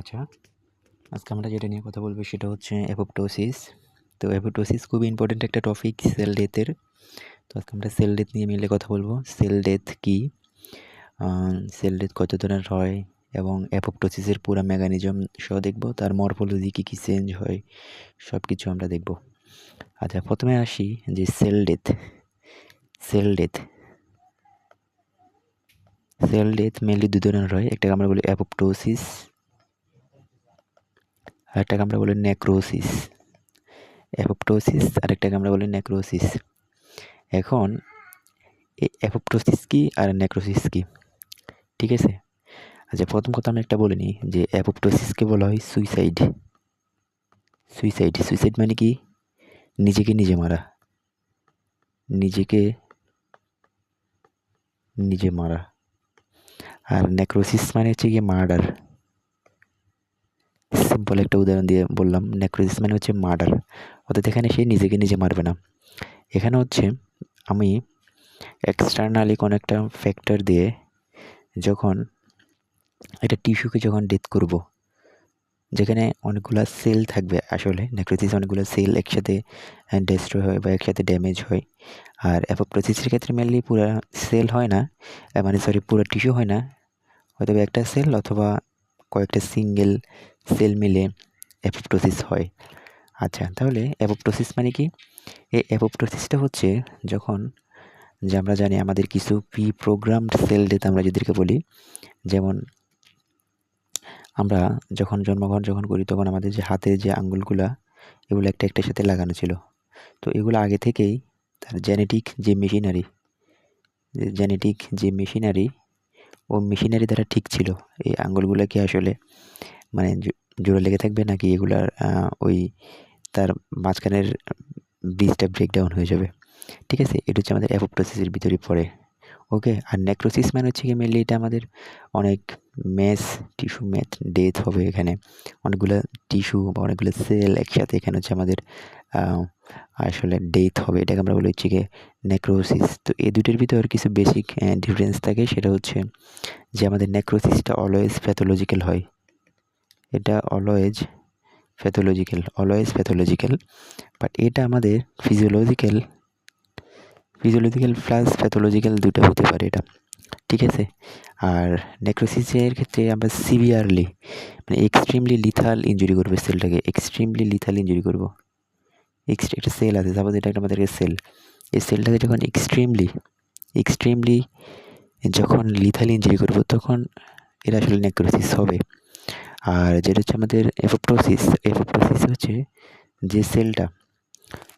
আচ্ছা, আজকে আমরা যেটা নিয়ে কথা বলবো সেটা হচ্ছে অ্যাপোপ্টোসিস। তো অ্যাপোপ্টোসিস খুবই ইম্পর্টেন্ট একটা টপিক সেল ডেথের। তো আজকে আমরা সেল ডেথ নিয়ে মিলে কথা বলবো। সেল ডেথ কী, সেল ডেথ কত ধরনের হয় এবং অ্যাপোপ্টোসিসের পুরো মেকানিজম সহ দেখব, তার মরফোলজি কী কী চেঞ্জ হয় সব কিছু আমরা দেখব। আচ্ছা, প্রথমে আসি যে sell death. Sell death sell death mainly দুই ধরনের হয়। একটাকে আমরা বলি অ্যাপোপ্টোসিস, আর একটাকে আমরা বলি নেক্রোসিস। অ্যাপোপ্টোসিস আরেকটাকে আমরা বলি নেক্রোসিস। এখন এই অ্যাপোপ্টোসিস কী আর নেক্রোসিস কী, ঠিক আছে? আচ্ছা, প্রথম কথা আমি একটা বলে নিই যে অ্যাপোপ্টোসিসকে বলা হয় সুইসাইড। সুইসাইড মানে কি? নিজেকে নিজে মারা, নিজেকে নিজে মারা। আর নেক্রোসিস মানে হচ্ছে গিয়ে মার্ডার। সিম্পল একটা উদাহরণ দিয়ে বললাম, নেক্রোসিস মানে হচ্ছে মার্ডার, অর্থাৎ এখানে সে নিজেকে নিজে মারবে না। এখানে হচ্ছে আমি এক্সটার্নালি কোনো একটা ফ্যাক্টর দিয়ে যখন একটা টিস্যুকে যখন ডেথ করব, যেখানে অনেকগুলো সেল থাকবে, আসলে নেক্রোসিস অনেকগুলো সেল একসাথে ডেস্ট্রয় হয় বা একসাথে ড্যামেজ হয়। আর অ্যাপোপ্টোসিসের ক্ষেত্রে মেনলি পুরো সেল হয় না, পুরো টিস্যু হয় না, হয়তো একটা সেল অথবা কয়েকটা সিঙ্গেল সেল মিলে অ্যাপোপ্টোসিস হয়। আচ্ছা, তাহলে অ্যাপোপ্টোসিস মানে কি? এই অ্যাপোপ্টোসিসটা হচ্ছে যখন, যে আমরা জানি আমাদের কিছু প্রি প্রোগ্রামড সেল ডেথ আমরা যাদেরকে বলি, যেমন আমরা যখন জন্মগ্রহণ করি তখন আমাদের যে হাতের যে আঙ্গুলগুলা, এগুলো একটা একটার সাথে লাগানো ছিল। তো এগুলো আগে থেকেই তার জেনেটিক ও মেশিনারি দ্বারা ঠিক ছিল এই আঙ্গুলগুলো কি আসলে মানে জোড়া লেগে থাকবে, নাকি এগুলার ওই তার মাঝখানের ব্রিজটা ব্রেকডাউন হয়ে যাবে। ঠিক আছে, এটা হচ্ছে আমাদের অ্যাপোপ্টোসিসের ভিতরে পড়ে। ওকে, আর নেক্রোসিস মানে হচ্ছে কি মেনলি এটা আমাদের অনেক টিস্যু ডেথ হবে। এখানে অনেকগুলো টিস্যু বা অনেকগুলো সেল একসাথে এখানে হচ্ছে আমাদের আসলে ডেথ হবে, এটাকে আমরা বলি হচ্ছে গিয়ে নেক্রোসিস। তো এই দুটোর ভিতর কিছু বেসিক ডিফারেন্স থাকে, সেটা হচ্ছে যে আমাদের নেক্রোসিসটা অলওয়েজ প্যাথোলজিক্যাল হয়। এটা অলওয়েজ প্যাথোলজিক্যাল, বাট এটা আমাদের ফিজিওলজিক্যাল প্লাস প্যাথোলজিক্যাল দুটো হতে পারে এটা, ঠিক আছে? আর নেক্রোসিসের ক্ষেত্রে আমরা সিভিয়ারলি মানে এক্সট্রিমলি লিথাল ইঞ্জুরি করবো সেলটাকে, করবো। একটা সেল আছে, সাপোজ এটা একটা আমাদের সেল, এই সেলটাকে যখন এক্সট্রিমলি যখন লিথাল ইঞ্জুরি করবো তখন এটা আসলে নেক্রোসিস হবে। আর যেটা হচ্ছে আমাদের অ্যাপোপ্টোসিস হচ্ছে যে সেলটা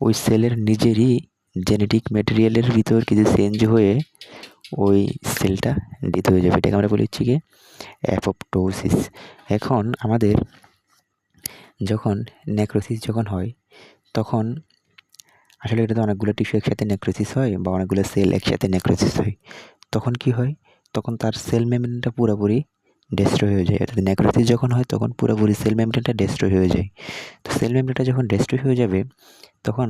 ওই সেলের নিজেরই জেনেটিক ম্যাটেরিয়ালের ভিতর কিছু চেঞ্জ হয়ে ওই সেলটা ডেথ হয়ে যাবে, এটাকে আমরা বলি হচ্ছে কি অ্যাপোপ্টোসিস। এখন আমাদের যখন নেক্রোসিস যখন হয় তখন আসলে এটাতে অনেকগুলো টিস্যু একসাথে নেক্রোসিস হয় বা অনেকগুলো সেল একসাথে নেক্রোসিস হয়। তখন কি হয়? তখন তার সেল মেমব্রেনটা পুরোপুরি ডেস্ট্রয় হয়ে যায়। অর্থাৎ নেক্রোসিস যখন হয় তখন পুরোপুরি সেল মেমব্রেনটা ডেস্ট্রয় হয়ে যায়। তো সেল মেমব্রেনটা যখন ডেস্ট্রয় হয়ে যাবে তখন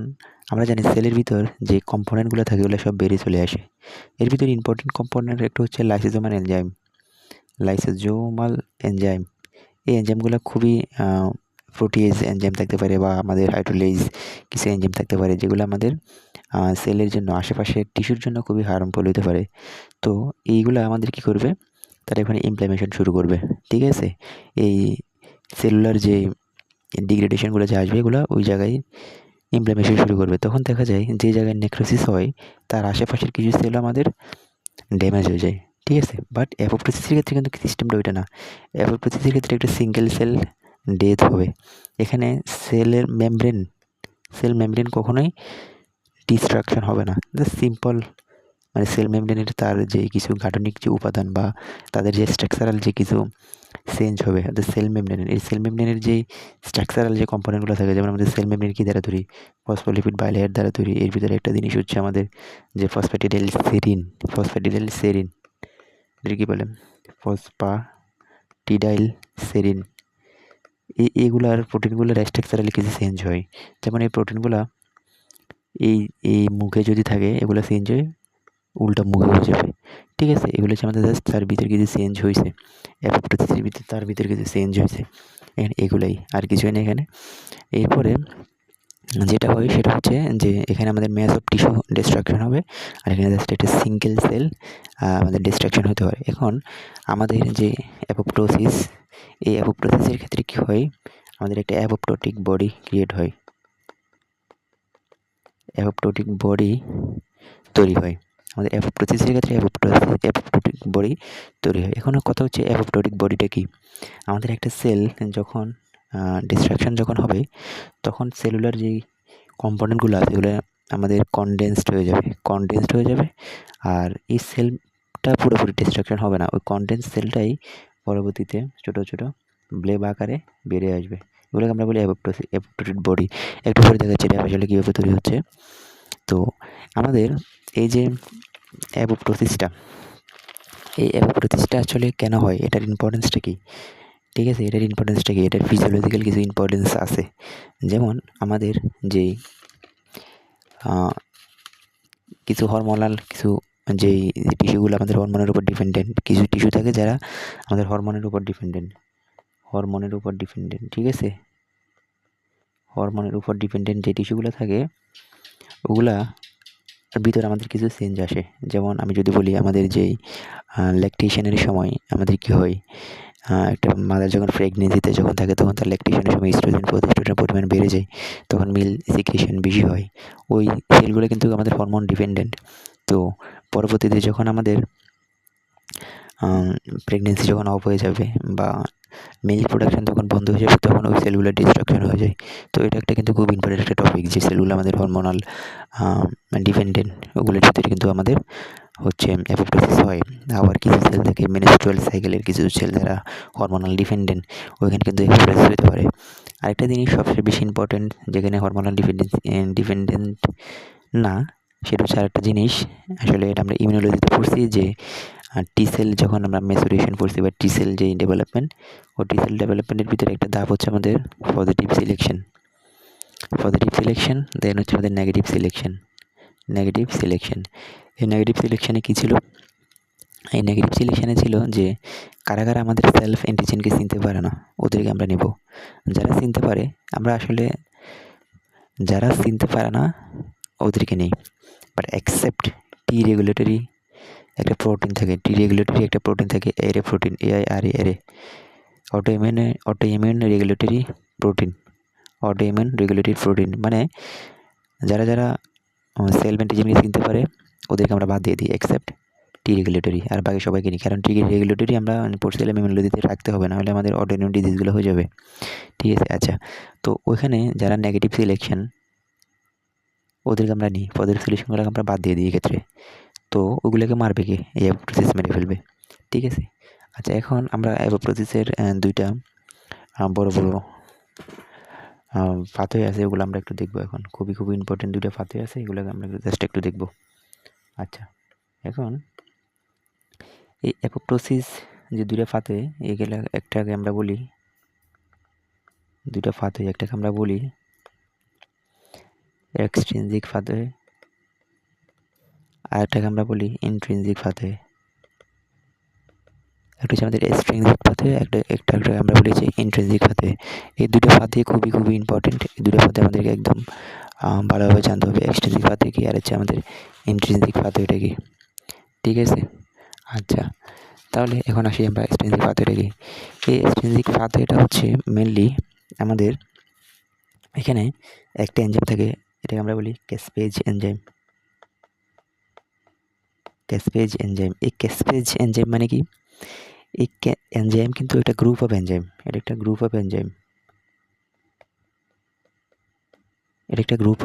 আমরা জানি সেলের ভিতর যে কম্পোনেন্টগুলো থাকে ওগুলো সব বেরিয়ে চলে আসে। এর ভিতরে ইম্পর্টেন্ট কম্পোনেন্ট একটা হচ্ছে লাইসোজোমাল এনজাইম। এই এনজাইমগুলো খুবই প্রোটিয়েজ এনজাইম থাকতে পারে বা আমাদের হাইড্রোলেজ কিছু এনজাইম থাকতে পারে, যেগুলো আমাদের সেলের জন্য, আশেপাশের টিস্যুর জন্য খুবই হার্মফুল হতে পারে। তো এইগুলো আমাদের কি করবে, তারা এখানে ইনফ্ল্যামেশন শুরু করবে, ঠিক আছে? এই সেলুলার যে ডিগ্রেডেশনগুলো যে আসবে এগুলো ওই জায়গায় ইনফ্ল্যামেশন শুরু করবে। তখন দেখা যায় যে জায়গায় নেক্রোসিস হয় তার আশেপাশের কিছু সেল আমাদের ড্যামেজ হয়ে যায়, ঠিক আছে? বাট অ্যাপোপ্টোসিসের ক্ষেত্রে কিন্তু সিস্টেমটা ওইটা না। অ্যাপোপ্টোসিসের ক্ষেত্রে একটা সিঙ্গেল সেল ডেথ হবে। এখানে সেল মেমব্রেন কখনোই ডিস্ট্রাকশন হবে না। জাস্ট সিম্পল মানে সেল মেমব্রেনের তার যে কিছু গাঠনিক যে উপাদান বা তাদের যে স্ট্রাকচারাল যে কিছু চেঞ্জ হবে, সেল মেমব্রেনের যে স্ট্রাকচারাল যে কম্পোনেন্টগুলো থাকে, যেমন আমাদের সেল মেমব্রেন কী দ্বারা তৈরি? ফসফোলিপিড বাইলেয়ার দ্বারা তৈরি। এর ভিতরে একটা জিনিস হচ্ছে আমাদের যে ফসফ্যাটিডাইল সেরিন, এটা কী বলে? ফসফ্যাটিডাইল সেরিন। এইগুলার প্রোটিনগুলোর স্ট্রাকচারালি কিছু চেঞ্জ হয়। যেমন এই প্রোটিনগুলা এই মুখে যদি থাকে এগুলো চেঞ্জ হয়ে উল্টা মুখে হয়ে যাবে। ঠিক আছে, এগুলো হচ্ছে আমাদের জাস্ট তার ভিতরে কিছু চেঞ্জ হয়েছে, অ্যাপোপ্টোসিসের ভিতরে তার ভিতরে কিছু চেঞ্জ হয়েছে, এখানে এগুলাই, আর কিছুই নেই এখানে। এরপরে যেটা হয় সেটা হচ্ছে যে এখানে আমাদের ম্যাস অফ টিস্যু ডিস্ট্রাকশন হবে, আর এখানে জাস্ট একটা সিঙ্গেল সেল আমাদের ডিস্ট্রাকশন হতে পারে। এখন আমাদের যে অ্যাপোপ্টোসিস, এই অ্যাপোপ্টোসিসের ক্ষেত্রে কী হয়, আমাদের একটা অ্যাপোপ্টোটিক বডি ক্রিয়েট হয়, অ্যাপোপ্টোটিক বডি তৈরি হয়। আমাদের অ্যাপোপ্টোসিসের ক্ষেত্রে অ্যাপোপ্টোটিক বডি তৈরি হয়। এখন কথা হচ্ছে অ্যাপোপ্টোটিক বডিটা কি? আমাদের একটা সেল যখন ডিস্ট্রাকশন যখন হবে, তখন সেলুলার যেই কম্পোনেন্টগুলো আছে এগুলো আমাদের কনডেন্সড হয়ে যাবে, আর এই সেলটা পুরোপুরি ডিস্ট্রাকশন হবে না, ওই কনডেন্স সেলটাই পরবর্তীতে ছোটো ছোটো ব্লেব আকারে বেড়ে আসবে, এগুলোকে আমরা বলি অ্যাপোপ্টোটিক বডি। একটু পরে দেখাচ্ছি এটা আসলে কীভাবে তৈরি হচ্ছে। তো আমাদের এই যে অ্যাপোপ্টোসিসটা, এই অ্যাপোপ্টোসিসটা আসলে কেন হয়, এটার ইম্পর্টেন্সটা কী? ঠিক আছে, এটার ইম্পর্টেন্সটা কী? এটার ফিজিওলজিক্যাল কিছু ইম্পর্টেন্স আছে। যেমন আমাদের যেই কিছু হরমোনাল কিছু যেই টিস্যুগুলো আমাদের হরমোনের উপর ডিপেন্ডেন্ট, কিছু টিস্যু থাকে যারা আমাদের হরমোনের উপর ডিপেন্ডেন্ট, ঠিক আছে, হরমোনের উপর ডিপেন্ডেন্ট যে টিস্যুগুলো থাকে ওগুলা ভিতরে আমাদের কিছু চেঞ্জ আসে। যেমন আমি যদি বলি আমাদের যেই ল্যাকটেশনের সময় আমাদের কী হয়, একটা মাদার যখন প্রেগনেন্সিতে যখন থাকে তখন তার ল্যাকটেশনের সময় ইস্ট্রোজেন প্রোজেস্টেরনের পরিমাণ বেড়ে যায়, তখন মিল্ক সিক্রেশন বেশি হয়, ওই সেলগুলো কিন্তু আমাদের হরমোন ডিপেন্ডেন্ট। তো পরবর্তীতে যখন আমাদের প্রেগনেন্সি যখন অফ হয়ে যাবে বা মিল্ক প্রোডাকশন তখন বন্ধ হয়ে যাবে, তখন ওই সেলগুলো ডিস্ট্রাকশন হয়ে যায়। তো এটা একটা কিন্তু খুব ইম্পর্টেন্ট একটা টপিক, যে সেলগুলো আমাদের হরমোনাল ডিপেন্ডেন্ট, ওগুলোর ভিতরে কিন্তু আমাদের হচ্ছে অ্যাপোপ্টোসিস হয়। আবার কিছু সেল থাকে মেনস্ট্রুয়াল সাইকেলের কিছু সেল যারা হরমোনাল ডিপেন্ডেন্ট, ওইখানে কিন্তু অ্যাপোপ্টোসিস হতে পারে। আরেকটা জিনিস সবচেয়ে বেশি ইম্পর্টেন্ট, যেখানে হরমোনাল ডিপেন্ডেন্ট না, সেটা হচ্ছে আরেকটা জিনিস, আসলে এটা আমরা ইমিউনোলজিতে পড়ছি যে টি সেল যখন আমরা ম্যাচুরেশন পড়ছি বা টি সেল যে ডেভেলপমেন্ট, ও টি সেল ডেভেলপমেন্টের ভিতরে একটা ধাপ হচ্ছে আমাদের পজিটিভ সিলেকশন, দেন হচ্ছে আমাদের নেগেটিভ সিলেকশন। এই নেগেটিভ সিলেকশানে কী ছিল? এই নেগেটিভ সিলেকশানে ছিল যে কারা কারা আমাদের সেলফ অ্যান্টিজেনকে চিনতে পারে না, ওদেরকে আমরা নেব। যারা চিনতে পারে না ওদেরকে নেই। বাট অ্যাকসেপ্ট টি রেগুলেটরি একটা প্রোটিন থাকে, এরে প্রোটিন, এআইআরএ, অটোইমিউন রেগুলেটরি প্রোটিন, মানে যারা সেলফ অ্যান্টিজেনকে চিনতে পারে ওদেরকে আমরা বাদ দিয়ে দিই, অ্যাকসেপ্ট টি রেগুলেটরি, আর বাকি সবাইকে নিই। কারণ টি রেগুলেটরি আমরা পড়ছিলাম ইমিউনোলজিতে রাখতে হবে, না হলে আমাদের অটোইমিউন ডিজিজগুলো হয়ে যাবে। ঠিক আছে, আচ্ছা, তো ওইখানে যারা নেগেটিভ সিলেকশন ওদেরকে আমরা নিই, পজিটিভ সিলেকশনগুলোকে আমরা বাদ দিয়ে দিই এক্ষেত্রে। তো ওগুলোকে মারবে কি? এই অ্যাপোপ্টোসিস মেরে ফেলবে। ঠিক আছে, আচ্ছা, এখন আমরা অ্যাপোপ্টোসিসের দুইটা বড় বড় পাথওয়ে আছে, ওগুলো আমরা একটু দেখবো এখন। খুবই ইম্পর্টেন্ট দুইটা পাথওয়ে আছে, এগুলোকে আমরা জাস্ট একটু দেখবো। আচ্ছা, এখন এই অ্যাপোপ্টোসিস যে দুইটা পাথওয়ে, এগুলো একটাকে আমরা বলি এক্সট্রিনজিক পাথওয়ে, আর একটাকে আমরা বলি ইন্ট্রিনজিক পাথওয়ে। একটা হচ্ছে আমাদের এক্সট্রিনজিক পাথওয়ে, একটা আমরা বলি যে ইন্ট্রিনজিক পাথওয়ে। এই দুটো পাথওয়ে খুবই ইম্পর্টেন্ট। এই দুটো পাথওয়ে আমাদেরকে একদম ভালোভাবে জানতে হবে, এক্সট্রিনজিক পাথওয়ে কি আর হচ্ছে আমাদের ইন্ট্রিনজিক পাথওয়েটা কি। ঠিক আছে, আচ্ছা, তাহলে এখন আসি আমরা এক্সট্রিনজিক পাথওয়েটা কি। এই এক্সট্রিনজিক পাথওয়েটা হচ্ছে মেনলি আমাদের এখানে একটা এনজাইম থাকে, এটাকে আমরা বলি ক্যাসপেজ এনজাইম। এই ক্যাসপেজ এনজাইম মানে কি? এই এনজাইম কিন্তু একটা গ্রুপ অফ এনজাইম, এটা একটা গ্রুপ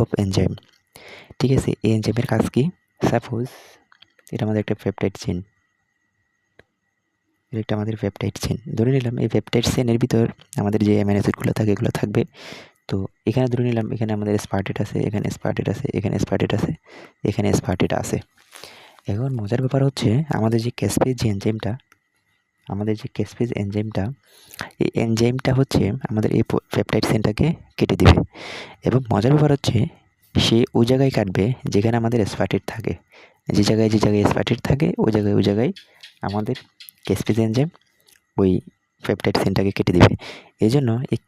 অফ এনজাইম। ঠিক আছে, এই এনজাইমের কাজ কি? সাপোজ এটা আমাদের একটা পেপটাইড চেইন, ধরে নিলাম এই পেপটাইড চেইনের ভিতর আমাদের যে অ্যামাইনো অ্যাসিডগুলো থাকে এগুলো থাকবে। তো এখানে ধরে নিলাম এখানে আমাদের স্পার্টেট আছে, এখানে স্পার্টেট আছে, এখানে স্পার্টেট আছে, এখানে স্পার্টেট আছে। এখন মজার ব্যাপার হচ্ছে আমাদের যে ক্যাসপেজ এনজাইমটা, এই এনজাইমটা হচ্ছে আমাদের এই পেপটাইড চেইনটাকে কেটে দিবে, এবং মজার ব্যাপার হচ্ছে সে ওই জায়গায় কাটবে যেখানে আমাদের স্পার্টেট থাকে। যে জায়গায় স্পার্টেট থাকে ওই জায়গায় আমাদের ক্যাসপেজ এনজাইম ওই পেপটাইড চেনটাকে কেটে দিবে। এই জন্য এই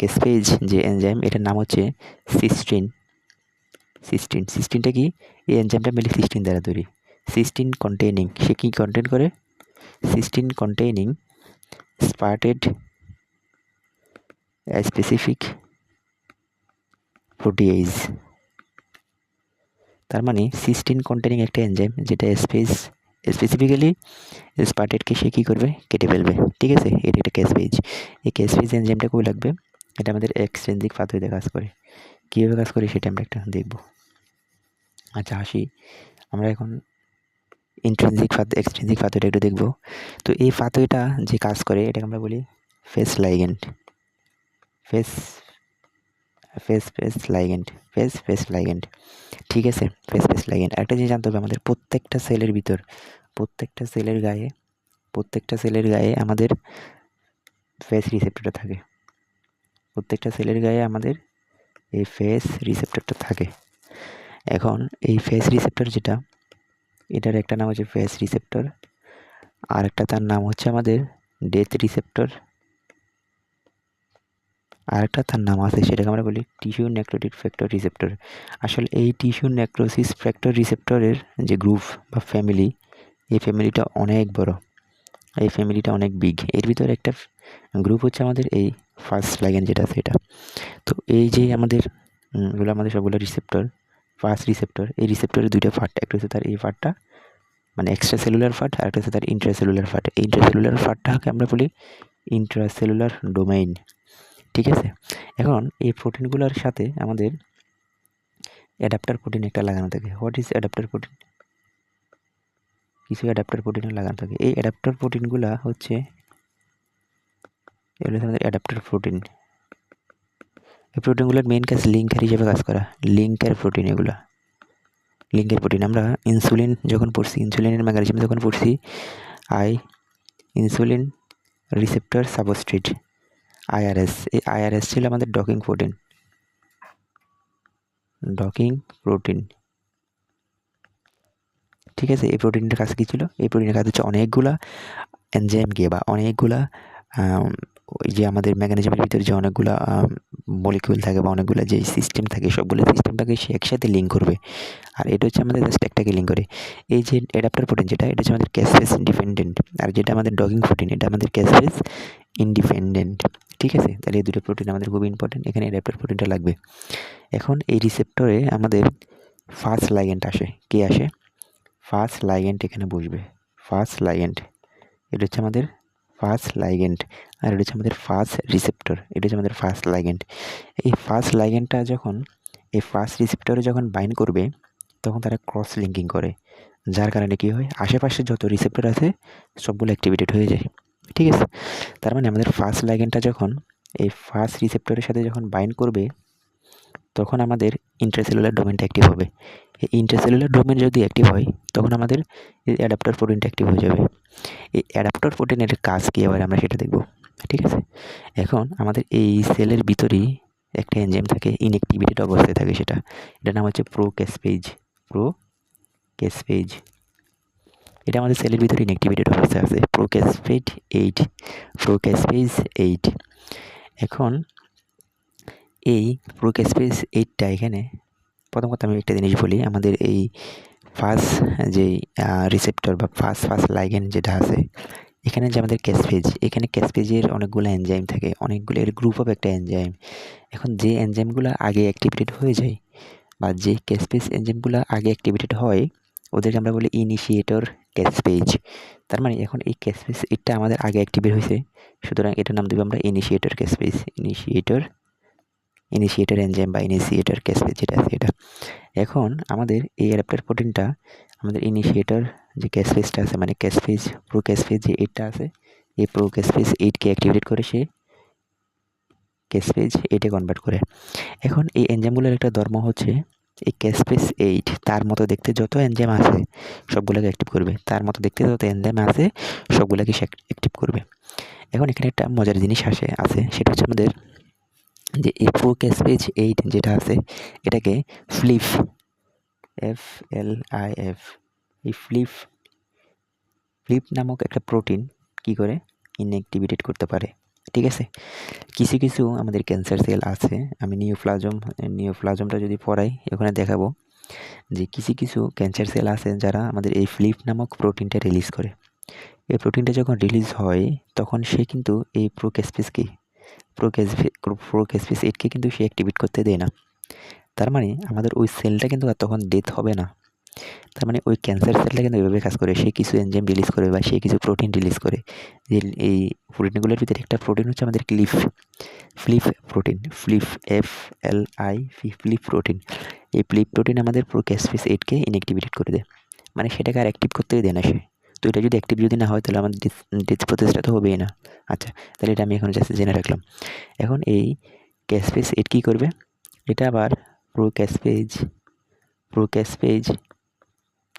ক্যাসপেজ যে এনজাইম এটার নাম হচ্ছে সিস্টিন। সিস্টিনটা কি? এই এনজাইমটা মেনলি সিস্টিন দ্বারা তৈরি। সিস্টিন কন্টেইনিং, সে কি কন্টেইন করে? Cysteine containing aspartate specific protease. তার মানে সিস্টিন কন্টেইনিং একটা এনজাইম যেটা স্পেসিফিক্যালি স্পার্টেটকে সে কী করবে? কেটে ফেলবে। ঠিক আছে, এটা একটা ক্যাসপেজ। এই ক্যাসপেজ এনজাইমটা কই লাগবে? এটা আমাদের এক্সট্রিনসিক পাথওয়েতে কাজ করে। কীভাবে কাজ করে সেটা আমরা একটা দেখব। আচ্ছা আসি, আমরা এখন এক্সট্রিনসিক পাথওয়েটা একটু দেখব। তো এই পাথওয়েটা যে কাজ করে এটাকে আমরা বলি ফেস লাইগ্যান্ড। ফেস লাইগ্যান্ড। ঠিক আছে, ফেস লাইগ্যান্ড। একটা জিনিস জানতে হবে, আমাদের প্রত্যেকটা সেলের গায়ে আমাদের ফেস রিসেপ্টরটা থাকে। প্রত্যেকটা সেলের গায়ে আমাদের এই ফেস রিসেপ্টরটা থাকে। এখন এই ফেস রিসেপ্টর যেটা, এটার একটা নাম হচ্ছে ফেস রিসেপ্টর, আর একটা তার নাম হচ্ছে আমাদের ডেথ রিসেপ্টর, আর একটা তার নাম আছে সেটাকে আমরা বলি টিস্যু নেক্রোটিক ফ্যাক্টর রিসেপ্টর। আসলে এই টিস্যু নেক্রোসিস ফ্যাক্টর রিসেপ্টরের যে গ্রুপ বা ফ্যামিলি, এই ফ্যামিলিটা অনেক বড়, এই ফ্যামিলিটা অনেক বিগ। এর ভিতরে একটা গ্রুপ হচ্ছে আমাদের এই ফার্স্ট লাইগ্যান্ড যেটা আছে এটা। তো এই যে আমাদের এগুলো আমাদের সবগুলো রিসেপ্টর, ফার্স্ট রিসেপ্টর। এই রিসেপ্টরের দুইটা পার্ট, একটা হচ্ছে তার এই পার্টটা মানে এক্সট্রা সেলুলার পার্ট, আর একটা হচ্ছে তার ইন্ট্রাসেলুলার পার্ট। এই ইন্ট্রাসেলুলার পার্টটাকে আমরা বলি ইন্ট্রাসেলুলার ডোমেইন। ঠিক আছে, এখন এই প্রোটিনগুলোর সাথে আমাদের অ্যাডাপ্টার প্রোটিন একটা লাগানো থাকে। What is adapter protein? কিছু অ্যাডাপ্টার প্রোটিনে লাগানো থাকে। এই অ্যাডাপ্টার প্রোটিনগুলো হচ্ছে এগুলো আমাদের অ্যাডাপ্টার প্রোটিন। এই প্রোটিনগুলোর মেইন কাজ লিঙ্কার হিসেবে কাজ করা, লিঙ্কার প্রোটিন। এগুলো লিঙ্কের প্রোটিন। আমরা ইনসুলিন যখন পড়ছি, ইনসুলিনের মেকানিজম যখন পড়ছি, ইনসুলিন রিসেপ্টর সাবস্ট্রেট আইআরএস। এই আইআরএস ছিল আমাদের ডকিং প্রোটিন। ঠিক আছে, এই প্রোটিনটার কাজ কী ছিল? এই প্রোটিনের কাজ হচ্ছে অনেকগুলা এনজাইমকে বা অনেকগুলা ওই যে আমাদের মেকানিজমের ভিতরে যে অনেকগুলা মলিকিউল থাকে বা অনেকগুলো যে সিস্টেম থাকে, সবগুলো সিস্টেমটাকে সে একসাথে লিঙ্ক করবে। আর এটা হচ্ছে আমাদের জাস্ট একটাকে লিঙ্ক করে। এই যে অ্যাডাপ্টার প্রোটিন যেটা, এটা হচ্ছে আমাদের ক্যাসপেস ইন্ডিপেন্ডেন্ট, আর যেটা আমাদের ডকিং প্রোটিন এটা আমাদের ক্যাসপেস ইন্ডিপেন্ডেন্ট। ঠিক আছে, তাহলে এই দুটো প্রোটিন আমাদের খুব ইম্পর্টেন্ট, এখানে অ্যাডাপ্টার প্রোটিনটা লাগবে। এখন এই রিসেপ্টরে আমাদের ফার্স্ট লাইগ্যান্ড আসে। কে আসে? ফার্স্ট লাইগ্যান্ড এখানে বসবে। ফার্স্ট লাইগ্যান্ড, এটা হচ্ছে আমাদের ফার্স্ট লাইগ্যান্ড, আর এটা হচ্ছে আমাদের ফার্স্ট রিসেপ্টর। এটা হচ্ছে আমাদের ফার্স্ট লাইগ্যান্ড। এই ফার্স্ট লাইগ্যান্ডটা যখন এই ফার্স্ট রিসেপ্টরে যখন বাইন্ড করবে, তখন তারা ক্রস লিঙ্কিং করে, যার কারণে কী হয়? আশেপাশে যত রিসেপ্টর আছে সবগুলো অ্যাক্টিভেটেড হয়ে যায়। ঠিক আছে, তার মানে আমাদের ফার্স্ট লাইগ্যান্ডটা যখন এই ফার্স্ট রিসেপ্টরের সাথে যখন বাইন্ড করবে, তখন আমাদের ইন্ট্রাসেলুলার ডোমেনটা অ্যাক্টিভ হবে। এই ইন্ট্রাসেলুলার ডোমেন যদি অ্যাক্টিভ হয়, তখন আমাদের এই অ্যাডাপ্টার প্রোটিনটা অ্যাক্টিভ হয়ে যাবে। এই অ্যাডাপ্টার প্রোটিনের কাজ কী এবার আমরা সেটা দেখব। ঠিক আছে, এখন আমাদের এই সেলের ভিতরেই একটা এনজাইম থাকে, ইনঅ্যাক্টিভেটেড অবস্থায় থাকে, এটার নাম হচ্ছে প্রোক্যাসপেজ। এটা আমাদের সেলের ভিতরে ইনঅ্যাক্টিভেটেড অবস্থায় আছে, প্রোক্যাসপেজ 8। এখন এই প্রোক্যাসপেজ 8টা এখানে প্রথম কথা আমি একটা জিনিস বলি, আমাদের এই ফার্স্ট যেই রিসেপ্টর বা ফার্স্ট লাইগ্যান্ড যেটা আছে, এখানে যে আমাদের ক্যাসপেজ, এখানে ক্যাসপেজের অনেকগুলো এনজাইম থাকে, অনেকগুলো এর গ্রুপ অফ একটা এনজাইম। এখন যে এনজাইমগুলো আগে অ্যাক্টিভেটেড হয়ে যায় বা যে ক্যাসপেজ এনজাইমগুলো আগে অ্যাক্টিভেটেড হয়, ওদেরকে আমরা বলি ইনিশিয়েটর ক্যাসপেজ। তার মানে এখন এই ক্যাসপেজ এটা আমাদের আগে অ্যাক্টিভেট হয়েছে, সুতরাং এটার নাম দেবো আমরা ইনিশিয়েটর ক্যাসপেজ, ইনিশিয়েটর এনজাইম বা ইনিশিয়েটর ক্যাসপেজ যেটা আছে এটা। এখন আমাদের এই অ্যাডাপ্টার প্রোটিনটা আমাদের ইনিশিয়েটর যে ক্যাসপেজটা আছে, মানে প্রোক্যাসপেজ যে 8টা আছে, এই প্রোক্যাসপেজ 8কে অ্যাক্টিভেট করে সে ক্যাসপেজ 8-এ কনভার্ট করে। এখন এই এনজাইমগুলোর একটা ধর্ম হচ্ছে এই ক্যাসপেজ 8 তার মতো দেখতে যত এনজাইম আছে সবগুলোকে অ্যাক্টিভ করবে, তার মতো দেখতে যত এনজাইম আছে সবগুলোকে সে অ্যাক্টিভ করবে। এখন এখানে একটা মজার জিনিস আছে, সেটা হচ্ছে আমাদের যে এই প্রোক্যাসপেজ 8 যেটা আছে, এটাকে ফ্লিপ FLIF, এই ফ্লিপ নামক একটা প্রোটিন কি করে ইনঅ্যাক্টিভেটেড করতে পারে। ঠিক আছে, কিছু কিছু আমাদের ক্যান্সার সেল আছে, আমি নিওপ্লাজমটা যদি পড়াই ওখানে দেখাবো যে কিছু কিছু ক্যান্সার সেল আছে যারা আমাদের এই ফ্লিপ নামক প্রোটিনটা রিলিজ করে। এই প্রোটিনটা যখন রিলিজ হয় তখন সে কিন্তু এই প্রোক্যাসপিস 8কে কিন্তু সে অ্যাক্টিভেট করতে দেয় না। তার মানে আমাদের ওই সেলটা কিন্তু আর তখন ডেথ হবে না। তার মানে ওই ক্যান্সার সেলটা কিন্তু এভাবে কাজ করে, সে কিছু এনজাইম রিলিজ করে বা সে কিছু প্রোটিন রিলিজ করে। যে এই প্রোটিনগুলোর ভিতরে একটা প্রোটিন হচ্ছে আমাদের ফ্লিপ প্রোটিন, ফ্লিপ প্রোটিন। এই ফ্লিপ প্রোটিন আমাদের প্রোক্যাসপিস 8কে ইনঅ্যাক্টিভেটেড করে দেয়, মানে সেটাকে আর অ্যাক্টিভ করতেই দেয় না সে। তো এটা যদি অ্যাক্টিভ যদি না হয় তাহলে আমাদের ডেথ প্রসেসটা তো হবেই না। আচ্ছা, তাহলে এটা আমি এখন জাস্ট জেনে রাখলাম। এখন এই ক্যাসপেজ 8 কী করবে, এটা আবার প্রোক্যাসপেজ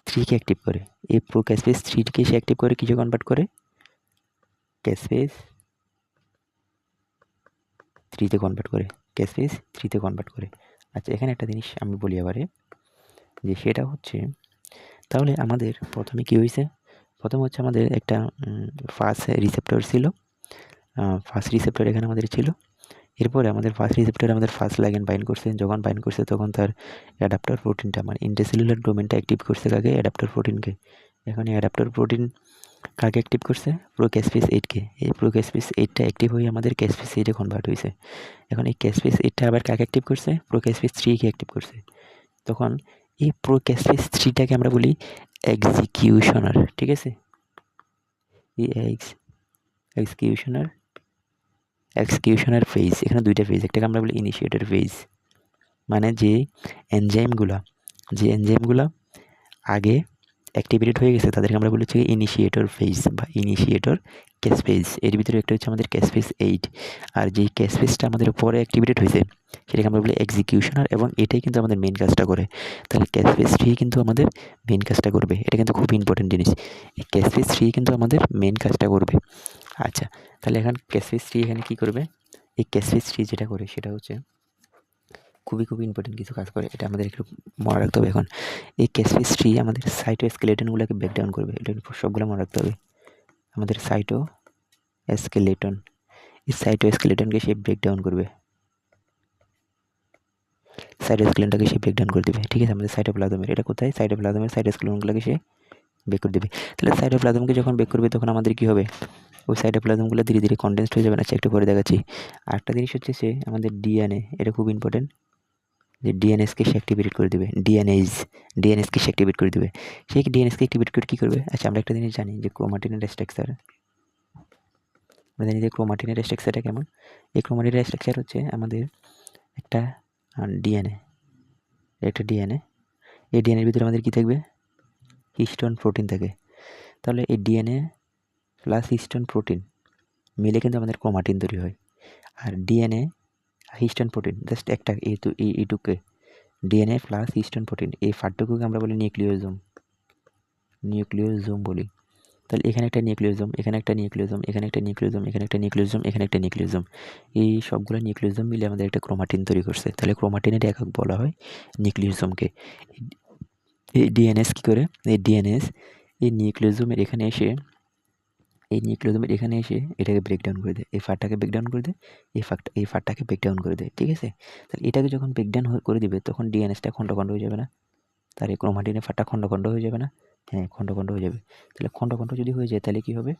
3কে অ্যাক্টিভ করে। এই প্রোক্যাসপেজ 3কে সে অ্যাক্টিভ করে কিছু কনভার্ট করে ক্যাসপেজ 3তে কনভার্ট করে। আচ্ছা, এখানে একটা জিনিস আমি বলি আবারে, যে সেটা হচ্ছে তাহলে আমাদের প্রথমে কি হয়েছে, প্রথম হচ্ছে আমাদের একটা ফার্স্ট রিসেপ্টর ছিল, ফার্স্ট রিসেপ্টর এখানে আমাদের ছিল। এরপরে আমাদের ফার্স্ট রিসেপ্টর আমাদের ফার্স্ট লাইগেন্ড বাইন্ড করছে, যখন বাইন্ড করছে তখন তার অ্যাডাপ্টার প্রোটিনটা মানে ইন্টারসেলুলার ডোমেনটা অ্যাক্টিভ করছে কাকে, অ্যাডাপ্টার প্রোটিনকে। এখন অ্যাডাপ্টার প্রোটিন কাকে অ্যাক্টিভ করছে, প্রোক্যাসপিস 8কে। এই প্রোক্যাসপিস 8টা অ্যাক্টিভ হয়ে আমাদের ক্যাসপিস 8-এ কনভার্ট হয়েছে। এখন এই ক্যাসপিস 8টা আবার কাকে অ্যাক্টিভ করছে, প্রোক্যাসপিস 3কে অ্যাক্টিভ করছে। তখন এই প্রোক্যাসপিস 3টাকে আমরা বলি এক্সিকিউশনার। ঠিক আছে, এই এক্সিকিউশনার ফেজ, এখানে দুইটা ফেজ, একটাকে আমরা বলি ইনিশিয়েটর ফেজ, মানে যে এনজাইমগুলা আগে অ্যাক্টিভেটেড হয়ে গেছে তাদেরকে আমরা বলি হচ্ছে ইনিশিয়েটর ফেজ বা ইনিশিয়েটর ক্যাসপেজ। এর ভিতরে একটা হচ্ছে আমাদের ক্যাসপেজ 8, আর যেই ক্যাসপেজটা আমাদের পরে অ্যাক্টিভেটেড হয়েছে সেটাকে আমরা বলি এক্সিকিউশনার, এবং এটাই কিন্তু আমাদের মেন কাজটা করে। তাহলে ক্যাসপেজ 3 কিন্তু আমাদের মেন কাজটা করবে, এটা কিন্তু খুব ইম্পর্টেন্ট জিনিস। এই ক্যাসপেজ 3 কিন্তু আমাদের মেন কাজটা করবে। আচ্ছা, তাহলে এখন ক্যাসপেজ 3 এখানে কী করবে, এই ক্যাসপেজ 3 যেটা করে সেটা হচ্ছে খুবই ইম্পর্টেন্ট কিছু কাজ করে, এটা আমাদের একটু মনে রাখতে হবে। এখন এই ক্যাসপেজ 3 আমাদের সাইটোস্কেলেটনগুলোকে ব্রেকডাউন করবে, এটা সবগুলো মনে রাখতে হবে। আমাদের সাইটোস্কেলেটনকে সে ব্রেকডাউন করবে, সাইটোস্কেলেটনটাকে সে ব্রেকডাউন করে দেবে। ঠিক আছে, আমাদের সাইটোপ্লাজমের, এটা কোথায়, সাইটোপ্লাজমের সাইটোস্কেলেটনগুলোকে সে বের করে দেবে। তাহলে সাইটোপ্লাজমকে যখন বের করবে তখন আমাদের কী হবে, ওই সাইটোপ্লাজমগুলো ধীরে ধীরে কনডেন্সড হয়ে যাবে না। একটু পরে দেখাচ্ছি। আরেকটা জিনিস হচ্ছে সে আমাদের ডিএনএ, এটা খুব ইম্পর্টেন্ট, যে ডিএনএসকে সে অ্যাক্টিভেট করে দেবে, ডিএনএসকে সে অ্যাক্টিভেট করে দেবে। সে ডিএনএসকে অ্যাক্টিভেট করে কী করবে, আচ্ছা আমরা একটা জিনিস জানি যে ক্রোমাটিনের স্ট্রাকচার, আমরা জানি যে ক্রোমাটিনের স্ট্রাকচারটা কেমন। এই ক্রোমাটিনের স্ট্রাকচার হচ্ছে আমাদের একটা ডিএনএ, এই ডিএনএর ভিতরে আমাদের কী থাকবে, হিস্টোন প্রোটিন থাকে। তাহলে এই ডিএনএ প্লাস হিস্টোন প্রোটিন মিলে কিন্তু আমাদের ক্রোমাটিন তৈরি হয়। আর ডিএনএ হিস্টোন প্রোটিন জাস্ট একটা এইটুকে, ডিএনএ প্লাস হিস্টোন প্রোটিন, এই ফাটটুকুকে আমরা বলি নিউক্লিওজোম বলি। তাহলে এখানে একটা নিউক্লিওজোম, এখানে একটা নিউক্লিওজোম, এখানে একটা নিউক্লিওজোম, এখানে একটা নিউক্লিওজোম, এখানে একটা নিউক্লিওজোম, এই সবগুলো নিউক্লিওজোম মিলে আমাদের একটা ক্রোমাটিন তৈরি করছে। তাহলে ক্রোমাটিনের একক বলা হয় নিউক্লিওজোমকে। এই ডিএনএস কী করে, এই ডিএনএস এই নিউক্লিওজোমের এখানে এসে এটাকে ব্রেকডাউন করে দেয়, এই ফাটটাকে ব্রেকডাউন করে দেয়, এই ফাটটাকে ব্রেকডাউন করে দেয়। ঠিক আছে, তাহলে এটাকে যখন ব্রেকডাউন করে দিবে তখন ডিএনএসটা খণ্ড হয়ে যাবে না, তার এই ক্রোমাটিনের ফাটটা খণ্ড হয়ে যাবে না, হ্যাঁ খণ্ড হয়ে যাবে। তাহলে খণ্ড যদি হয়ে যায় তাহলে কী হবে,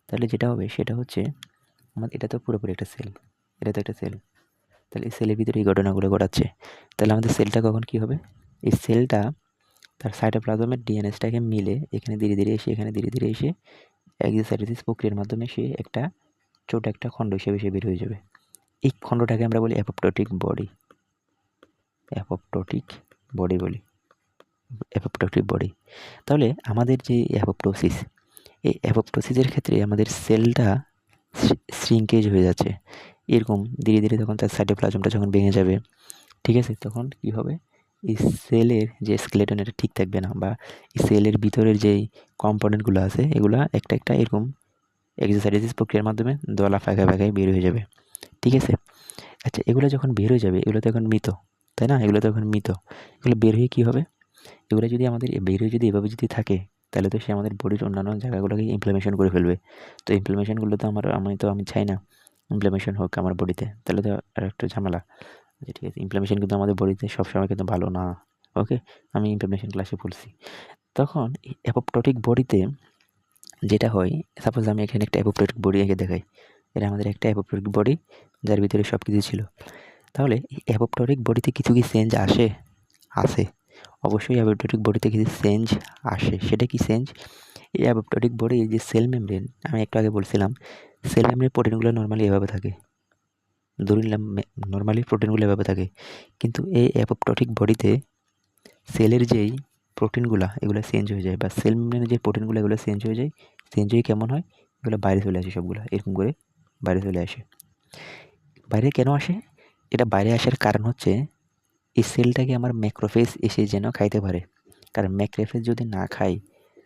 তাহলে যেটা হবে সেটা হচ্ছে আমাদের, এটা তো পুরোপুরি একটা সেল, তাহলে এই সেলের ভিতরে এই ঘটনাগুলো ঘটাচ্ছে। তাহলে আমাদের সেলটা কখন কী হবে, এই সেলটা তার সাইটোপ্লাজমের ডিএনএসটাকে মিলে এখানে ধীরে ধীরে এসে এক্সোসাইটোসিস প্রক্রিয়ার মাধ্যমে সে একটা ছোট একটা খণ্ড হিসেবে সে বের হয়ে যাবে। এই খণ্ডটাকে আমরা বলি অ্যাপোপ্টোটিক বডি। তাহলে আমাদের যে অ্যাপোপ্টোসিস, এই অ্যাপোপ্টোসিসের ক্ষেত্রে আমাদের সেলটা শ্রিঙ্কেজ হয়ে যাচ্ছে, এরকম ধীরে ধীরে তখন তার সাইটোপ্লাজমটা যখন ভেঙে যাবে, ঠিক আছে, তখন কি হবে, এই সেলের যে স্কেলেটন এটা ঠিক থাকবে না, বা এই সেলের ভিতরের যেই কম্পোনেন্টগুলো আছে এগুলো একটা এরকম এক্সোসাইটোসিস প্রক্রিয়ার মাধ্যমে দলা ফাঁকায় বের হয়ে যাবে। ঠিক আছে, আচ্ছা এগুলো যখন বের হয়ে যাবে এগুলো তো এখন মৃত, তাই না? এগুলো তো এখন মৃত। এগুলো বের হয়ে কী হবে? এগুলো যদি আমাদের বের হয়ে যদি এভাবে যদি থাকে, তাহলে তো সে আমাদের বডির অন্যান্য জায়গাগুলোকে ইনফ্লামেশন করে ফেলবে। তো ইনফ্লামেশনগুলো তো আমি চাই না ইনফ্লামেশন হোক আমার বডিতে, তাহলে তো আর একটু ঝামেলা। আচ্ছা ঠিক আছে, ইনফ্লামেশন কিন্তু আমাদের বডিতে সবসময় কিন্তু ভালো না। ওকে, আমি ইনফ্লামেশন ক্লাসে বলছি। তখন এই অ্যাপোপ্টোটিক বডিতে যেটা হয়, সাপোজ আমি এখানে একটা অ্যাপোপ্টোটিক বডি এঁকে দেখাই। এটা আমাদের একটা অ্যাপোপ্টোটিক বডি, যার ভিতরে সব কিছু ছিল। তাহলে এই অ্যাপোপ্টোটিক বডিতে কিছু কি চেঞ্জ আসে? আসে, অবশ্যই অ্যাপোপ্টোটিক বডিতে কিছু চেঞ্জ আসে। সেটা কি চেঞ্জ? এই অ্যাপোপ্টোটিক বডি যে সেল মেমব্রেন, আমি একটু আগে বলছিলাম সেল মেমব্রেন প্রোটিনগুলো নর্মালি এভাবে থাকে, ধরে নিলাম নর্মালি প্রোটিনগুলো এভাবে থাকে, কিন্তু এই অ্যাপোপ্টোটিক বডিতে সেলের যেই প্রোটিনগুলো এগুলো চেঞ্জ হয়ে যায়, বা সেল মেমব্রেনের যে প্রোটিনগুলো এগুলো চেঞ্জ হয়ে যায়। চেঞ্জ হয়ে কেমন হয়? এগুলো বাইরে চলে আসে, সবগুলো এরকম করে বাইরে চলে আসে। বাইরে কেন আসে? এটা বাইরে আসার কারণ হচ্ছে এই সেলটাকে আমার ম্যাক্রোফেজ এসে যেন খাইতে পারে। কারণ ম্যাক্রোফেজ যদি না খায়,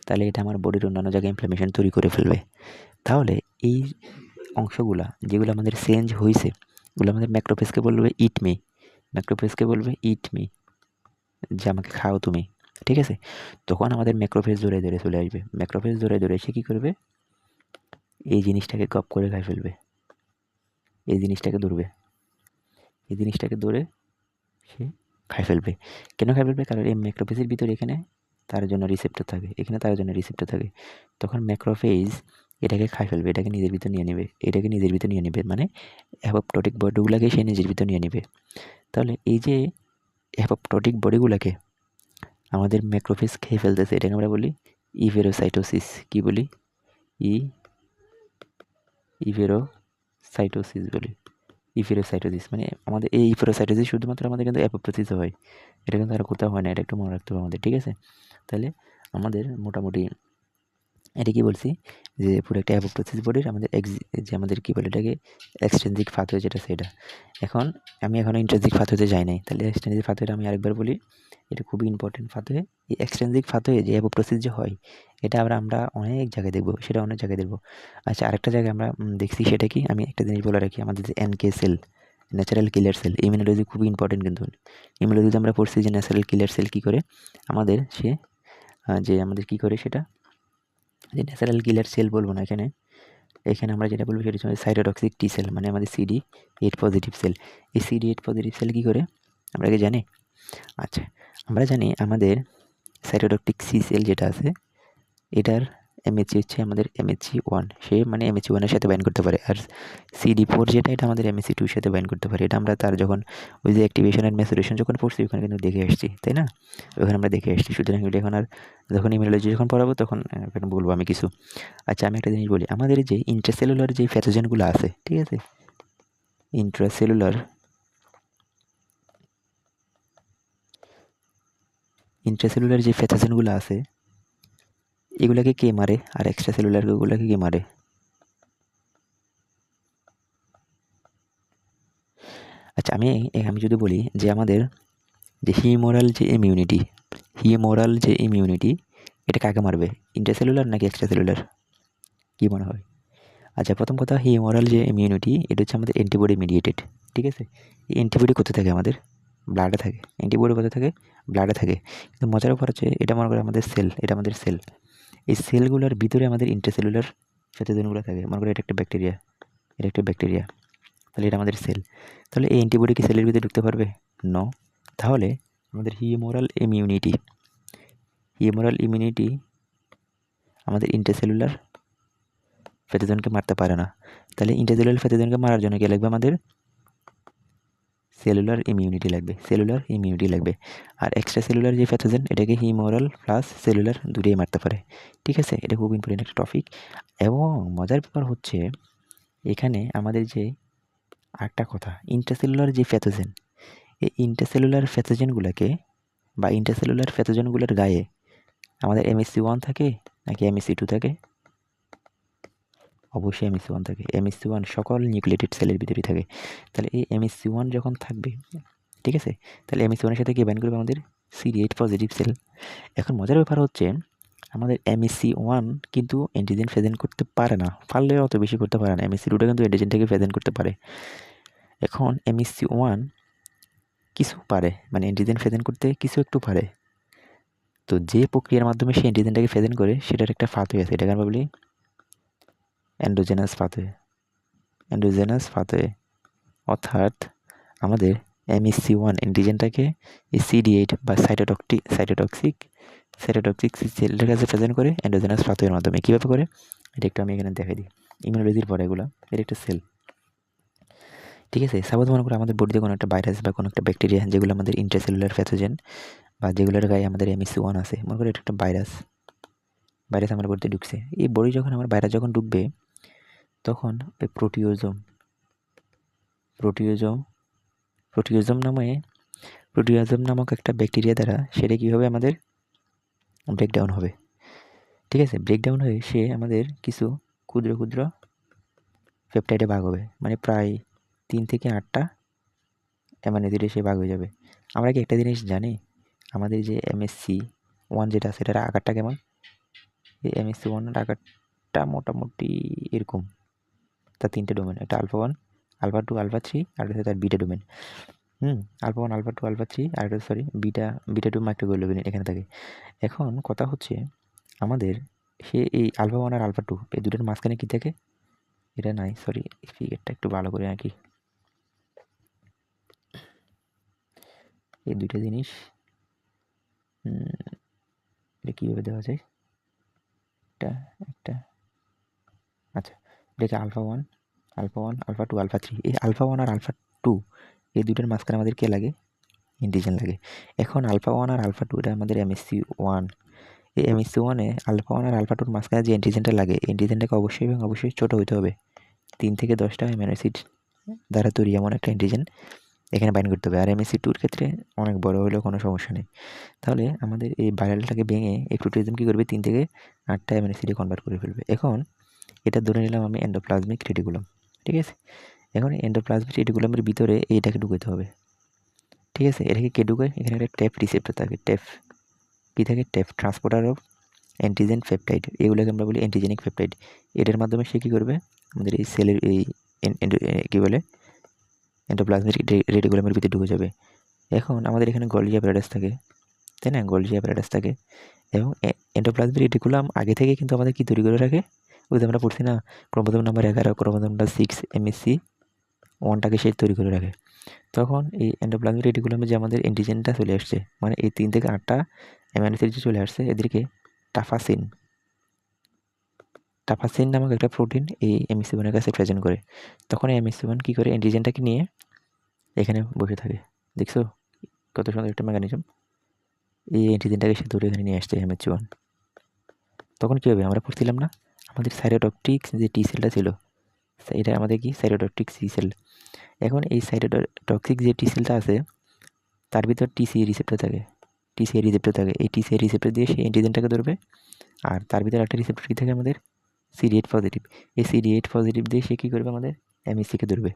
তাহলে এটা আমার বডির অন্যান্য জায়গায় ইনফ্লামেশন তৈরি করে ফেলবে। তাহলে এই অংশগুলা যেগুলো আমাদের চেঞ্জ হয়েছে, এগুলো আমাদের ম্যাক্রোফেজকে বলবে ইট মি, ম্যাক্রোফেজকে বলবে ইট মি, যে আমাকে খাও তুমি। ঠিক আছে, তখন আমাদের ম্যাক্রোফেজ দৌড়ে দৌড়ে চলে আসবে। ম্যাক্রোফেজ দৌড়ে দৌড়ে সে কী করবে? এই জিনিসটাকে গপ করে খাই ফেলবে, এই জিনিসটাকে ধরবে, এই জিনিসটাকে ধরে সে খাই ফেলবে। কেন খাই ফেলবে? কারণ এই ম্যাক্রোফেজের ভিতরে এখানে তার জন্য রিসেপ্টর থাকে, এখানে তার জন্য রিসেপ্টর থাকে। তখন ম্যাক্রোফেজ এটাকে খাই ফেলবে, এটাকে নিজের ভিতর নিয়ে নেবে, এটাকে নিজের ভিতর নিয়ে নেবে, মানে অ্যাপোপ্টোটিক বডিগুলোকে সে নিজের ভিতর নিয়ে নেবে। তাহলে এই যে অ্যাপোপ্টোটিক বডিগুলোকে আমাদের ম্যাক্রোফেজ খেয়ে ফেলতেছে, এটাকে আমরা বলি ইভেরোসাইটোসিস। কি বলি? ইভেরোসাইটোসিস বলি। ইভেরোসাইটোসিস মানে আমাদের এই ইভেরোসাইটোসিস শুধুমাত্র আমাদের কিন্তু অ্যাপোপ্টোসিসে হয়, এটা কিন্তু আর কোথাও হয় না, এটা একটু মনে রাখতে হবে আমাদের। ঠিক আছে, তাহলে আমাদের মোটামুটি এটা কি বলছি যে পুরো একটা অ্যাপোপ্টোসিস বডির আমাদের যে আমাদের কী বলে এটাকে এক্সট্রিনসিক পাথওয়ে, যেটা সেটা। এখন আমি এখনও ইন্ট্রিনসিক পাথওয়েতে যাই নাই, তাহলে এক্সট্রিনসিক পাথওয়েটা আমি আরেকবার বলি। এটা খুবই ইম্পর্টেন্ট পাথওয়ে। এই এক্সট্রিনসিক পাথওয়ে যে অ্যাপোপ্টোসিস যে হয়, এটা আমরা অনেক জায়গায় দেখবো, সেটা অনেক জায়গায় দেখবো। আচ্ছা, আরেকটা জায়গায় আমরা দেখছি, সেটা কি? আমি একটা জিনিস বলে রাখি, আমাদের যে এনকে সেল, ন্যাচারাল কিলার সেল, ইমিউনোলজি খুবই ইম্পর্টেন্ট কিন্তু। ইমিউনোলজিতে আমরা পড়ছি যে ন্যাচারাল কিলার সেল কী করে আমাদের, সে যে আমাদের কী করে সেটা, যে ন্যাচারাল কিলার সেল বলবো না এখানে, এখানে আমরা যেটা বলবো সেটা হচ্ছে সাইটোটক্সিক টি সেল, মানে আমাদের CD8 পজিটিভ সেল। এই CD8 পজিটিভ সেল কী করে আমরা কি জানি? আচ্ছা, আমরা জানি আমাদের সাইটোটক্সিক সি সেল যেটা আছে, এটার MHC হচ্ছে আমাদের MHC1, সে মানে MHC1 এর সাথে বাইন্ড করতে পারে। আর CD4 যেটা, এটা আমাদের MHC2 এর সাথে বাইন্ড করতে পারে। এটা আমরা তার যখন ওই যে অ্যাক্টিভেশন অ্যান্ড ম্যাচুরেশন যখন পড়ছি, ওখানে কিন্তু দেখে আসছি, তাই না? ওখানে আমরা দেখে আসছি। সুতরাং এটা এখন আর যখন ইমিউনোলজি যখন পড়াবো তখন এখানে বলবো আমি কিছু। আচ্ছা, আমি একটা জিনিস বলি, আমাদের যে ইন্ট্রাসেলুলার যে প্যাথোজেনগুলো আছে, ঠিক আছে, ইন্ট্রাসেলুলার যে প্যাথোজেনগুলো আছে, এগুলাকে কে মারে? আর এক্সট্রা সেলুলার ওগুলাকে কে মারে? আচ্ছা, আমি যদি বলি যে আমাদের যে হিউমোরাল যে ইমিউনিটি, এটা কাকে মারবে? ইন্ট্রাসেলুলার নাকি এক্সট্রা সেলুলার? কী মনে হয়? আচ্ছা, প্রথম কথা, হিউমোরাল যে ইমিউনিটি, এটা হচ্ছে আমাদের অ্যান্টিবডি মিডিয়েটেড। ঠিক আছে, এই অ্যান্টিবডি কোথায় থাকে? আমাদের ব্লাডে থাকে। অ্যান্টিবডি কোথায় থাকে? ব্লাডে থাকে। কিন্তু মজার ব্যাপার হচ্ছে, এটা মনে করে আমাদের সেল, এটা আমাদের সেল। এই সেলগুলোর ভিতরে আমাদের ইন্ট্রাসেলুলার প্যাথোজেনগুলো থাকে। মনে করে এটা একটা ব্যাকটেরিয়া, তাহলে এটা আমাদের সেল। তাহলে এই অ্যান্টিবডি কি সেলের ভিতরে ঢুকতে পারবে? নো। তাহলে আমাদের হিউমোরাল ইমিউনিটি আমাদের ইন্ট্রাসেলুলার প্যাথোজেনকে মারতে পারে না। তাহলে ইন্ট্রাসেলুলার প্যাথোজেনকে মারার জন্য কি লাগবে? আমাদের সেলুলার ইমিউনিটি লাগবে। আর এক্সট্রা সেলুলার যে প্যাথোজেন, এটাকে হিউমোরাল প্লাস সেলুলার দুটোই মারতে পারে। ঠিক আছে, এটা খুব ইম্পর্টেন্ট একটা টপিক। এবং মজার ব্যাপার হচ্ছে, এখানে আমাদের যে আরেকটা কথা, ইন্ট্রাসেলুলার যে প্যাথোজেন, এই ইন্ট্রাসেলুলার প্যাথোজেনগুলোর গায়ে আমাদের MHC1 থাকে নাকি MHC2 থাকে? অবশ্যই MHC1 থাকে। MHC1 সকল নিউক্লিয়েটেড সেলের ভিতরেই থাকে। তাহলে এই MHC1 যখন থাকবে, ঠিক আছে, তাহলে MHC1 এর সাথে কি বাইন্ড করবে? আমাদের CD8 পজিটিভ সেল। এখন মজার ব্যাপার হচ্ছে, আমাদের MHC1 কিন্তু অ্যান্টিজেন প্রেজেন্ট করতে পারে না, পারলেও অত বেশি করতে পারে না। MHC2টা কিন্তু অ্যান্টিজেনটাকে প্রেজেন্ট করতে পারে। এখন MHC1 কিছু পারে, মানে অ্যান্টিজেন প্রেজেন্ট করতে কিছু একটু পারে। তো যে প্রক্রিয়ার মাধ্যমে সে অ্যান্টিজেনটাকে প্রেজেন্ট করে সেটার একটা পাথওয়ে আছে, এটাকে আমরা বলি এন্ডোজেনাস পাথওয়ে। এন্ডোজেনাস পাথওয়ে অর্থাৎ আমাদের MEC1 অ্যান্টিজেনটাকে এই CD8 বা সাইটোটক্সিক সেলটার কাছে প্রেজেন্ট করে এন্ডোজেনাস পাথওয়ের মাধ্যমে। কীভাবে করে এটা একটু আমি এখানে দেখাই দিই। ইমিউনোলজির পরে এগুলো, এর একটা সেল, ঠিক আছে। সাপোজ মনে করো আমাদের বডিতে কোনো একটা ভাইরাস বা কোনো একটা ব্যাকটেরিয়া যেগুলো আমাদের ইন্ট্রাসেলুলার প্যাথোজেন বা যেগুলোর গায়ে আমাদের MEC1 আছে, মনে করো এটা একটা ভাইরাস আমার বডিতে ঢুকছে। এই বডি যখন আমার ভাইরাস যখন ঢুকবে তখন ওই প্রোটিওজোম নামক একটা ব্যাকটেরিয়া দ্বারা সেটা কীভাবে আমাদের ব্রেকডাউন হবে, ঠিক আছে। ব্রেকডাউন হয়ে সে আমাদের কিছু ক্ষুদ্র ক্ষুদ্র পেপটাইডে ভাগ হবে, মানে প্রায় 3 থেকে 8টা অ্যামাইনো অ্যাসিডে সে ভাগ হয়ে যাবে। আমরা কি একটা জিনিস জানি, আমাদের যে MSC1 যেটা আছে এটার আকারটা কেমন? এই MSC1 এর আকারটা মোটামুটি এরকম। তার 3টে ডোমেন, একটা আলফা 1, আলফা 2, আলফা 3 আর হচ্ছে তার beta domain. Alpha 1, alpha 2, alpha 3 আর বিটা 2 মাইক্রোগ্লোবিউলিন এখানে থাকে। এখন কথা হচ্ছে আমাদের সে এই আলফা 1 আর আলফা 2 এই দুটোর মাঝখানে কি থাকে? এটা নাই, সরি, ফিগারটা একটু ভালো করে আঁকি। এই দুইটা জিনিস এটা কীভাবে দেওয়া যায়? একটা আচ্ছা, এটাকে আলফা 1, আলফা 2, আলফা 3, এই আলফা 1 আর আলফা 2 এই দুটোর মাঝখানে আমাদের কে লাগে? অ্যান্টিজেন লাগে। এখন আলফা 1 আর আলফা 2 এটা আমাদের MSC1। এই MSC1 এ আলফা 1 আর আলফা 2 এর মাঝখানে যে অ্যান্টিজেনটা লাগে, অ্যান্টিজেনটাকে অবশ্যই এবং অবশ্যই ছোট হইতে হবে। 3 থেকে 10টা অ্যামাইনো অ্যাসিড দ্বারা তৈরি এমন একটা অ্যান্টিজেন এখানে বাইন্ড করতে হবে। আর MSC2 এর ক্ষেত্রে অনেক বড় হলেও কোনো সমস্যা নেই। তাহলে আমাদের এই ভাইরালটাকে ভেঙে এই প্রোটিওজোম কী করবে? 3 থেকে 8টা অ্যামাইনো অ্যাসিডে কনভার্ট করে ফেলবে। এখন এটা ধরে নিলাম আমি এন্ডোপ্লাজমিক রেটিকুলাম, ঠিক আছে। এখন এন্ডোপ্লাজমিক রেটিকুলামের ভিতরে এইটাকে ঢুকাতে হবে, ঠিক আছে। এটাকে কে ঢুকায়? এখানে একটা ট্যাপ রিসেপ্টর থাকে, কী থাকে? Tap transporter of antigen peptide, এগুলোকে আমরা বলি অ্যান্টিজেনিক পেপটাইড। এটার মাধ্যমে সে কী করবে? আমাদের এই সেলের এই কী বলে এন্ডোপ্লাজমিক রেটিকুলামের ভিতরে ঢুকে যাবে। এখন আমাদের এখানে গলজি অ্যাপারেটাস থাকে, তাই না? গলজি অ্যাপারেটাস থাকে এবং এন্ডোপ্লাজমিক রেটিকুলাম আগে থেকে কিন্তু আমাদের কি তৈরি করে রাখে? ওই যে আমরা পড়ছি না, ক্রোমোজোম নাম্বার 11, ক্রোমোজোম নাম্বার 6 MSC1টাকে সে তৈরি করে রাখে। তখন এই এন্ডোপ্লাজমিক রেটিকুলামে যে আমাদের অ্যান্টিজেনটা চলে আসছে, মানে এই 3 থেকে 8টা অ্যামাইনো অ্যাসিড যে চলে আসছে, এদেরকে টাফাসিন নামক একটা প্রোটিন এই MSC1 এর কাছে প্রেজেন্ট করে। তখন এই MSC1 কী করে? অ্যান্টিজেনটাকে নিয়ে এখানে বসে থাকে। দেখছো কত সুন্দর একটা মেকানিজম? এই অ্যান্টিজেনটাকে সে ধরে এখানে নিয়ে আসছে MSC1। তখন কী হবে? আমরা পড়ছিলাম না, আমাদের সাইটোটক্সিক যে টি সেলটা ছিল, এটা আমাদের কি? Cytotoxic C cell. এখন এই সাইটোটক্সিক যে টি সেলটা আছে তার ভিতর TCA রিসেপ্টর থাকে। এই TCA রিসেপ্টর দিয়ে সেই অ্যান্টিজেনটাকে ধরবে। আর তার ভিতরে একটা রিসেপ্টর কী থাকে আমাদের? CD8 positive. এই CD8 পজিটিভ দিয়ে সে কী করবে? আমাদের MSCকে ধরবে।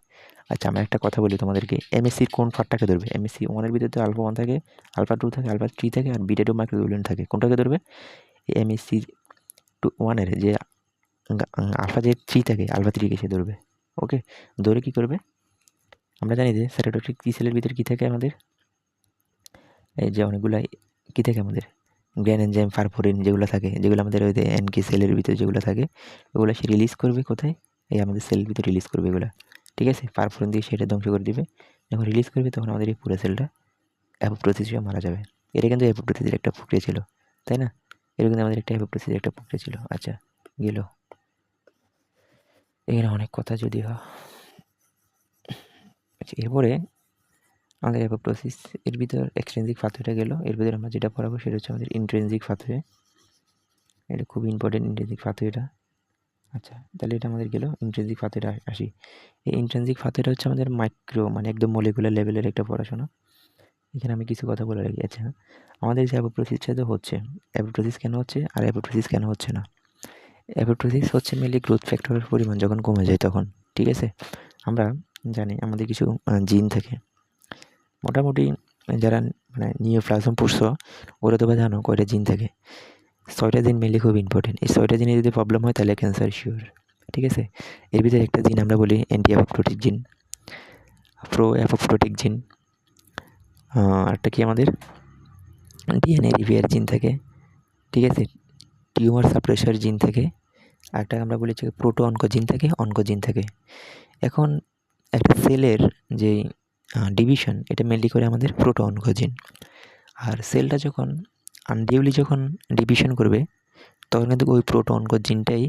আচ্ছা, আমরা একটা কথা বলি তোমাদেরকে, MSCর কোন পার্টটাকে ধরবে? MSC1 এর ভিতরে তো আলফা 1 থাকে, আলফা 2 থাকে, আলফা 3 থাকে আর বিটা 2 মাইক্রোগ্লোবিউলিন থাকে। কোনটাকে ধরবে? MSC1 এর যে আলফা যে 3 থাকে, আলফা 3কে সে ধরবে। ওকে, ধরে কী করবে? আমরা জানি যে সাইটোটক্সিক টি সেলের ভিতরে কী থাকে আমাদের? এই যে অনেকগুলাই কী থাকে আমাদের? গ্র্যান এনজাইম, পারফোরিন যেগুলো থাকে, যেগুলো আমাদের ওই যে NK সেলের ভিতরে যেগুলো থাকে, ওগুলো সে রিলিজ করবে কোথায়? এই আমাদের সেলের ভিতরে রিলিজ করবে এগুলো, ঠিক আছে। পারফোরিন দিয়ে সেটা ধ্বংস করে দিবে। যখন রিলিজ করবে তখন আমাদের এই পুরো সেলটা অ্যাপোপ্টোসিস হয়ে মারা যাবে। এটা কিন্তু অ্যাপোপ্টোসিসের একটা প্রক্রিয়া ছিল, তাই না? এটা কিন্তু আমাদের একটা অ্যাপোপ্টোসিসের একটা প্রক্রিয়া ছিল। আচ্ছা, গেল। এখানে অনেক কথা যদিও। আচ্ছা, এরপরে আমাদের অ্যাপোপ্টোসিস এর ভিতর এক্সট্রিনজিক পাথওয়েটা গেল। এর ভিতরে আমরা যেটা পড়াবো সেটা হচ্ছে আমাদের ইন্ট্রিনজিক পাথওয়ে। এটা খুব ইম্পর্টেন্ট, ইন্ট্রিনজিক পাথওয়েটা। আচ্ছা, তাহলে এটা আমাদের গেল। ইন্ট্রিনজিক পাথওয়েটা আসি। এই ইন্ট্রিনজিক পাথওয়েটা হচ্ছে আমাদের মাইক্রো, মানে একদম মলিকুলার লেভেলের একটা পড়াশোনা। এখানে আমি কিছু কথা বলে রাখি। আচ্ছা, আমাদের যে অ্যাপোপ্টোসিসটা তো হচ্ছে, অ্যাপোপ্টোসিস কেন হচ্ছে আর অ্যাপোপ্টোসিস কেন হচ্ছে না? অ্যাপোপ্টোসিস হচ্ছে মেনলি গ্রোথ ফ্যাক্টরের পরিমাণ যখন কমে যায় তখন, ঠিক আছে। আমরা জানি আমাদের কিছু জিন থাকে, মোটামুটি যারা মানে নিওপ্লাজম পড়ছো ওরা তো জানো কয়টা জিন থাকে। 6টা জিন মেনলি খুব ইম্পর্টেন্ট। এই 6টা জিনে যদি প্রবলেম হয় তাহলে ক্যান্সার শিওর, ঠিক আছে। এর ভিতরে একটা জিন আমরা বলি অ্যান্টি অ্যাপোপ্টোটিক জিন, প্রো অ্যাপোপ্টোটিক জিন, আরেকটা কি আমাদের ডিএনএ রিপেয়ার জিন থাকে, ঠিক আছে, টিউমার সাপ্রেসার জিন থাকে, আরেকটা আমরা বলেছি প্রোটো অনকোজিন থাকে, অনকোজিন থাকে। এখন একটা সেলের যে ডিভিশন এটা মেনলি করে আমাদের প্রোটো অনকোজিন। আর সেলটা যখন আনডিউলি যখন ডিভিশন করবে তখন কিন্তু ওই প্রোটো অনকোজিনটাই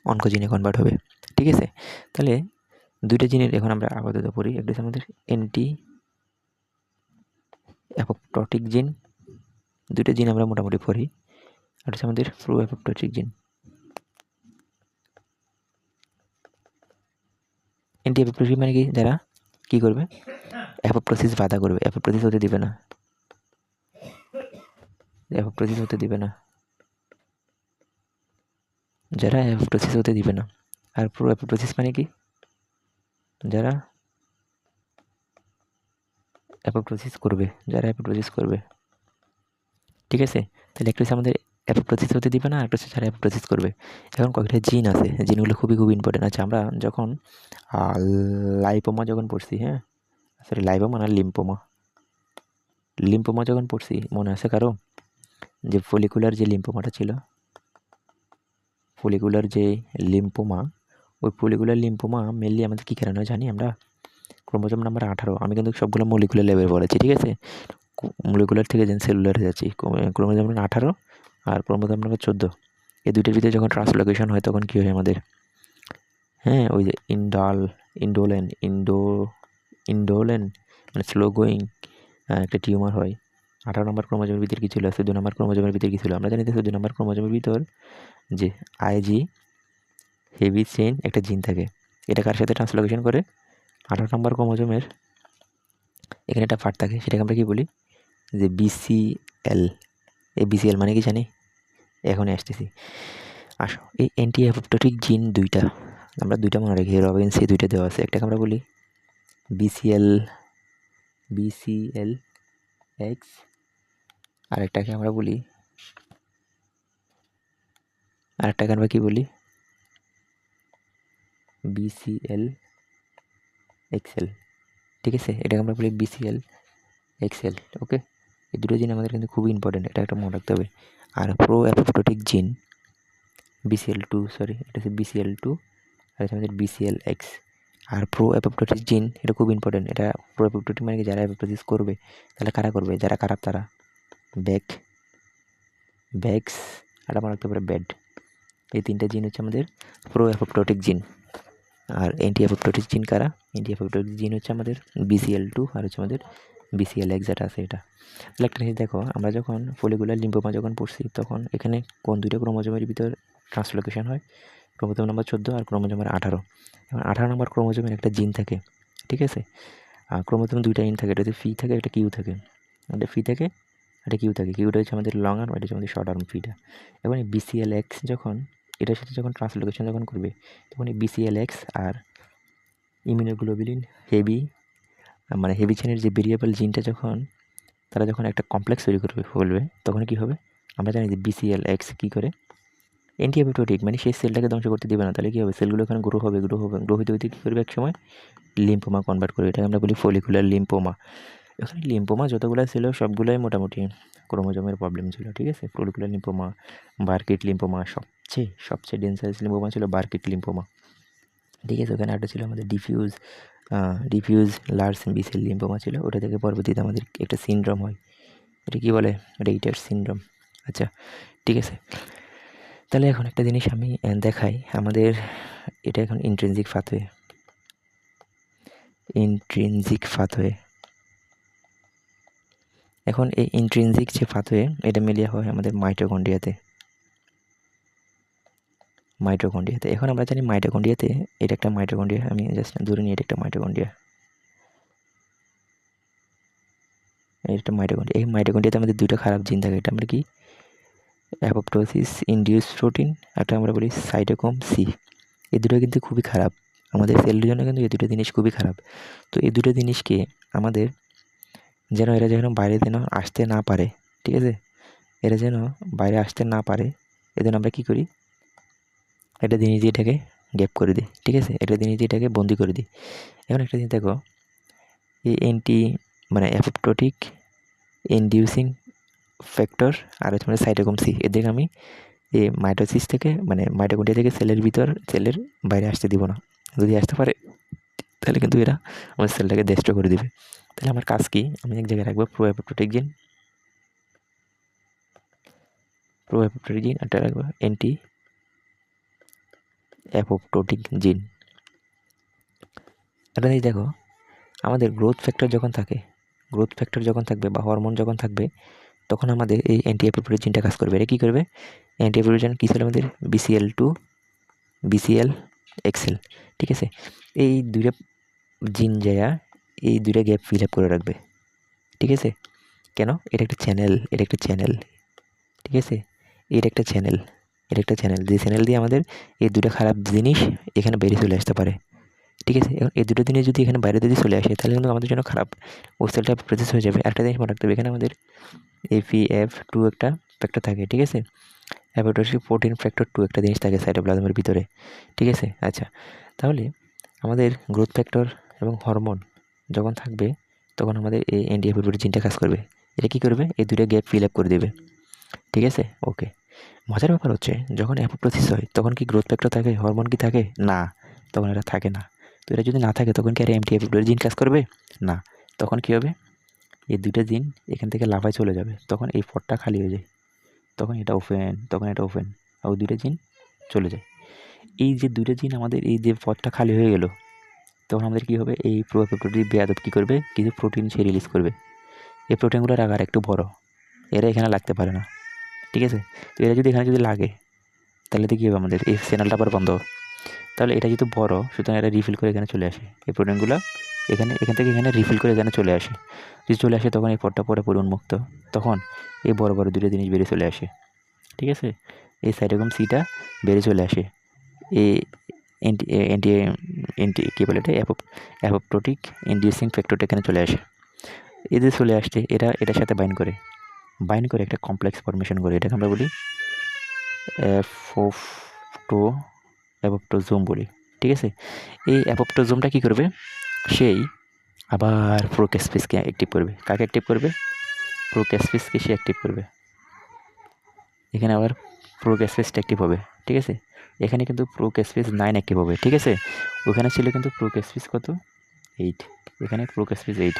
অনকোজিনে কনভার্ট হবে, ঠিক আছে। তাহলে দুইটা জিনের এখন আমরা আপাতত পড়ি। একটা হচ্ছে আমাদের অ্যান্টি অ্যাপোপ্টোটিক জিন, দুইটা জিন আমরা মোটামুটি পড়ি। আর হচ্ছে আমাদের প্রো অ্যাপোপ্টোটিক জিন। অ্যান্টি অ্যাপোপ্টোটিক মানে কি, যারা কি করবে, অ্যাপোপ্টোসিস বাধা করবে, অ্যাপোপ্টোসিস হতে দিবে না, অ্যাপোপ্টোসিস হতে দিবে না, যারা অ্যাপোপ্টোসিস হতে দিবে না। আর প্রো অ্যাপোপ্টোসিস মানে কি, যারা অ্যাপোপ্টোসিস করবে, যারা অ্যাপোপ্টোসিস করবে, ঠিক আছে। তাহলে একটা হচ্ছে আমাদের অ্যাপোপ্টোসিস হতে দিবে না, একটা হচ্ছে যারা অ্যাপোপ্টোসিস করবে। এখন কয়েকটা জিন আছে, জিনগুলো খুবই খুবই ইম্পর্টেন্ট আছে। আমরা যখন লাইপোমা যখন পড়ছি, হ্যাঁ সরি লাইপোমা না লিম্পোমা, লিম্পোমা যখন পড়ছি মনে আছে কারো, যে ফলিকুলার যে লিম্পোমাটা ছিল, ফলিকুলার যে লিম্পোমা, ওই ফলিকুলার লিম্পোমা মেনলি আমাদের কী কারণে জানি আমরা, ক্রোমোজোম নাম্বার 18। আমি কিন্তু সবগুলো মলিকুলার লেভেল বলেছি, ঠিক আছে, মলিকুলার থেকে যেন সেলুলারে যাচ্ছি। ক্রোমোজোম নাম্বার 18 আর ক্রোমোজোম নাম্বার 14, এই দুইটার ভিতরে যখন ট্রান্সলোকেশন হয় তখন কী হয় আমাদের, হ্যাঁ ওই যে ইন্ডোলেন মানে স্লো গোয়িং একটা টিউমার হয়। 18 নম্বর ক্রোমোজোমের ভিতরে কী ছিল, 14 নম্বর ক্রোমোজোমের ভিতরে কী ছিল, আমরা জানি যে 14 নম্বর ক্রোমোজোমের ভিতর যে আইজি হেভি চেইন একটা জিন থাকে, এটা কার সাথে ট্রান্সলোকেশন করে, 18 নম্বর ক্রোমোজোমের এখানে একটা পার্ট থাকে, সেটাকে আমরা কি বলি, যে বিসিএল। এই বিসিএল মানে কি জানি, এখনই আসতেছি। আসো, এই অ্যান্টি অ্যাপোপ্টোটিক জিন দুইটা, আমরা দুইটা মনে রাখি, রবিনসি দুইটা দেওয়া আছে। একটাকে আমরা বলি বিসিএল এক্স, আরেকটাকে আমরা বলি, আরেকটাকে আমরা কি বলি, বিসিএল এক্সেল, ঠিক আছে, এটাকে আমরা বলি বিসিএল এক্সেল। ওকে, এই দুটো জিন আমাদের কিন্তু খুবই ইম্পর্টেন্ট, এটা একটা মনে রাখতে হবে। আর প্রো অ্যাপোপ্টোটিক জিন BCL2, সরি এটা হচ্ছে BCL2, আর হচ্ছে আমাদের BCLX। আর প্রো অ্যাপোপ্টোটিক জিন এটা খুব ইম্পর্টেন্ট। এটা প্রো অ্যাপোপ্টোটিক মানে কি, যারা অ্যাপোপ্টোসিস করবে, তাহলে কারা করবে, যারা খারাপ তারা, ব্যাক্স আর মনে রাখতে পারে ব্যাড। এই তিনটা জিন হচ্ছে আমাদের প্রো অ্যাপোপ্টোটিক জিন। আর অ্যান্টি অ্যাপোপ্টোটিক জিন কারা, অ্যান্টি অ্যাপোপ্টোটিক জিন হচ্ছে আমাদের BCL2 আর হচ্ছে আমাদের BCLX যেটা আছে এটা। তাহলে একটা জিনিস দেখো, আমরা যখন ফলিকুলার লিম্ফোমা যখন পড়ছি তখন এখানে কোন দুইটা ক্রোমোজোমের ভিতর ট্রান্সলোকেশন হয়, ক্রোমোজোম নাম্বার 14 আর ক্রোমোজোম নাম্বার 18। এবং 18 নম্বর ক্রোমোজোমের একটা জিন থাকে, ঠিক আছে। আর ক্রোমোজোম দুইটা ইন থাকে, এটা হচ্ছে ফি থাকে, একটা কিউ থাকে, একটা ফি থাকে, একটা কিউ থাকে। কিউটা হচ্ছে আমাদের লং আর্ম, এটা হচ্ছে আমাদের শর্ট আর্ম ফিটা। এবং এই BCLX যখন এটার সাথে যখন ট্রান্সলোকেশন যখন করবে, তখন এই BCLX আর ইমিউনোগ্লোবুলিন হেভি মানে হেভি চেনের যে ভেরিয়েবল জিনটা যখন তারা যখন একটা কমপ্লেক্স তৈরি করবে বলবে, তখন কী হবে, আমরা জানি যে BCLX কী করে, অ্যান্টি অ্যাপোপ্টোটিক মানে সেই সেলটাকে ধ্বংস করতে দেবে না। তাহলে কী হবে, সেলগুলো এখানে গ্রো হবে, গ্রো হইতে হইতে কী করবে, এক সময় লিম্পোমা কনভার্ট করবে, এটাকে আমরা বলি ফলিকুলার লিম্পোমা। এখানে লিম্পোমা যতগুলো ছিল সবগুলোই মোটামুটি ক্রোমোজোমের প্রবলেম ছিল, ঠিক আছে। ফলিকুলার লিম্পোমা, বার্কিট লিম্পোমা, সবচেয়ে ডেঞ্জারাস লিম্পোমা ছিল বার্কিট লিম্পোমা, ঠিক আছে। ওখানে একটা ছিল আমাদের ডিফিউজ লার্জ বি সেল লিম্পোমা ছিল, ওটা থেকে পরবর্তীতে আমাদের একটা সিনড্রোম হয়, এটা কী বলে, রেইটার সিনড্রোম। আচ্ছা, ঠিক আছে। তাহলে এখন একটা জিনিস আমি দেখাই আমাদের, এটা এখন ইন্ট্রিনজিক পাথওয়ে। এখন এই ইন্ট্রিনজিক যে পাথওয়ে, এটা মিলিয়ে হয় আমাদের মাইটোকন্ড্রিয়াতে। এখন আমরা জানি মাইটোকন্ড্রিয়াতে, এটা একটা মাইটোকন্ড্রিয়া, আমি জাস্ট ধরে নিই এটা একটা মাইটোকন্ড্রিয়া, এই মাইটোকন্ড্রিয়াতে আমাদের দুটো খারাপ জিন থাকে, এটা আমরা কি, অ্যাপোপ্টোসিস ইনডিউস প্রোটিন, একটা আমরা বলি সাইটোক্রোম সি। এই দুটো কিন্তু খুবই খারাপ আমাদের সেলের জন্য, কিন্তু এই দুটো জিনিস খুবই খারাপ। তো এই দুটো জিনিসকে আমাদের এরা যেন বাইরে যেন আসতে না পারে, ঠিক আছে, এরা যেন বাইরে আসতে না পারে, এজন্য আমরা কী করি, একটা জিনিস দিয়ে এটাকে গ্যাপ করে দিই, ঠিক আছে, একটা জিনিস দিয়ে এটাকে বন্দি করে দিই। এখন একটা জিনিস দেখো, এই অ্যাপোপ্টোটিক ইনডিউসিং ফ্যাক্টর আর হচ্ছে মানে সাইটোক্রোম সি, এদের আমি এই মাইটোসিস থেকে মানে মাইটোকন্ড্রিয়া থেকে সেলের বাইরে আসতে দিব না। যদি আসতে পারে তাহলে কিন্তু এরা আমার সেলটাকে ডেস্ট্রয় করে দিবে। তাহলে আমার কাজ কি, আমি এক জায়গায় রাখবো প্রো অ্যাপোপ্টোটিক জিন, একটা রাখবো অ্যান্টি অ্যাপোপ্টোটিক জিন। এটা নিয়ে দেখো, আমাদের গ্রোথ ফ্যাক্টর যখন থাকবে বা হরমোন যখন থাকবে, তখন আমাদের এই অ্যান্টি অ্যাপোপ্টোটিক জিনটা কাজ করবে। এটা কী করবে, অ্যান্টি অ্যাপোপ্টোটিক জিন কী ছিল আমাদের BCL2 BCL-XL, ঠিক আছে। এই দুইটা জিন যায়া এই দুইটা গ্যাপ ফিল আপ করে রাখবে, ঠিক আছে। কেন, এটা একটা চ্যানেল, ঠিক আছে। এটা একটা চ্যানেল, যে চ্যানেল দিয়ে আমাদের এই দুটো খারাপ জিনিস এখানে বাইরে চলে আসতে পারে, ঠিক আছে। এখন এই দুটো জিনিস যদি এখানে বাইরে যদি চলে আসে তাহলে কিন্তু আমাদের জন্য খারাপ, ও সেলটা প্রসেস হয়ে যাবে। একটা জিনিস মনে রাখতে হবে, এখানে আমাদের APF2 একটা ফ্যাক্টর থাকে, ঠিক আছে। অ্যাপোপ্টোটিক প্রোটিন ফ্যাক্টর 2 একটা জিনিস থাকে সাইটোপ্লাজমের ভিতরে, ঠিক আছে। আচ্ছা, তাহলে আমাদের গ্রোথ ফ্যাক্টর এবং হরমোন যখন থাকবে তখন আমাদের এই অ্যান্টি অ্যাপোপ্টোটিক জিনটা কাজ করবে। এটা কী করবে, এই দুটো গ্যাপ ফিল আপ করে দেবে, ঠিক আছে। ওকে, মজার ব্যাপার হচ্ছে যখন অ্যাপোপ্টোসিস হয় তখন কি গ্রোথ ফ্যাক্টর থাকে, হরমোন কি থাকে? না, তখন এটা থাকে না। তো এটা যদি না থাকে তখন কি আর অ্যান্টি অ্যাপোপ্টোটিক জিন কাজ করবে? না। তখন কী হবে, এই দুইটা জিন এখান থেকে লাফায় চলে যাবে, তখন এই পথটা খালি হয়ে যায়, তখন এটা ওপেন, আর ওই দুইটা জিন চলে যায়। এই যে দুইটা জিন আমাদের এই যে পথটা খালি হয়ে গেল, তখন আমাদের কী হবে, এই প্রো অ্যাপোপ্টোটিক বেয়াদব কী করবে, কিছু প্রোটিন সে রিলিজ করবে। এই প্রোটিনগুলোর আকার একটু বড়, এরা এখানে লাগতে পারে না, ঠিক আছে। তো এরা যদি এখানে যদি লাগে তাহলে তো কী হবে, আমাদের এই চ্যানেলটা আবার বন্ধ। তাহলে এটা যেহেতু বড়, সুতরাং এটা রিফিল করে এখানে চলে আসে, এই প্রোটিনগুলো এখান থেকে এখানে রিফিল করে এখানে চলে আসে। যদি চলে আসে তখন এই পথটা পুরোপুরি উন্মুক্ত, তখন এই বড় বড় দুটো জিনিস বেরিয়ে চলে আসে, ঠিক আছে। এই সাইটোক্রোম সিটা বেরিয়ে চলে আসে, এই অ্যান্টি অ্যান্টি অ্যান্টি কী বলে এটা অ্যাপোপ্টোটিক ইনডিউসিং ফ্যাক্টরটা এখানে চলে আসে। এদের চলে আসছে, এটার সাথে বাইন্ড করে একটা কমপ্লেক্স ফরমেশন করে, এটাকে আমরা বলি অ্যাপোপ্টোজোম বলি, ঠিক আছে। এই অ্যাপোপ্টোজোমটা কী করবে, সেই আবার প্রোক্যাসপিসকে অ্যাক্টিভ করবে। কাকে অ্যাক্টিভ করবে? প্রোক্যাসপিসকে সে অ্যাক্টিভ করবে। এখানে আবার প্রোক্যাসপিসটা অ্যাক্টিভ হবে, ঠিক আছে। এখানে কিন্তু প্রোক্যাসপিস 9 অ্যাক্টিভ হবে, ঠিক আছে। ওখানে ছিল কিন্তু প্রোক্যাসপিস কত, 8, এখানে প্রোক্যাসপিস 8,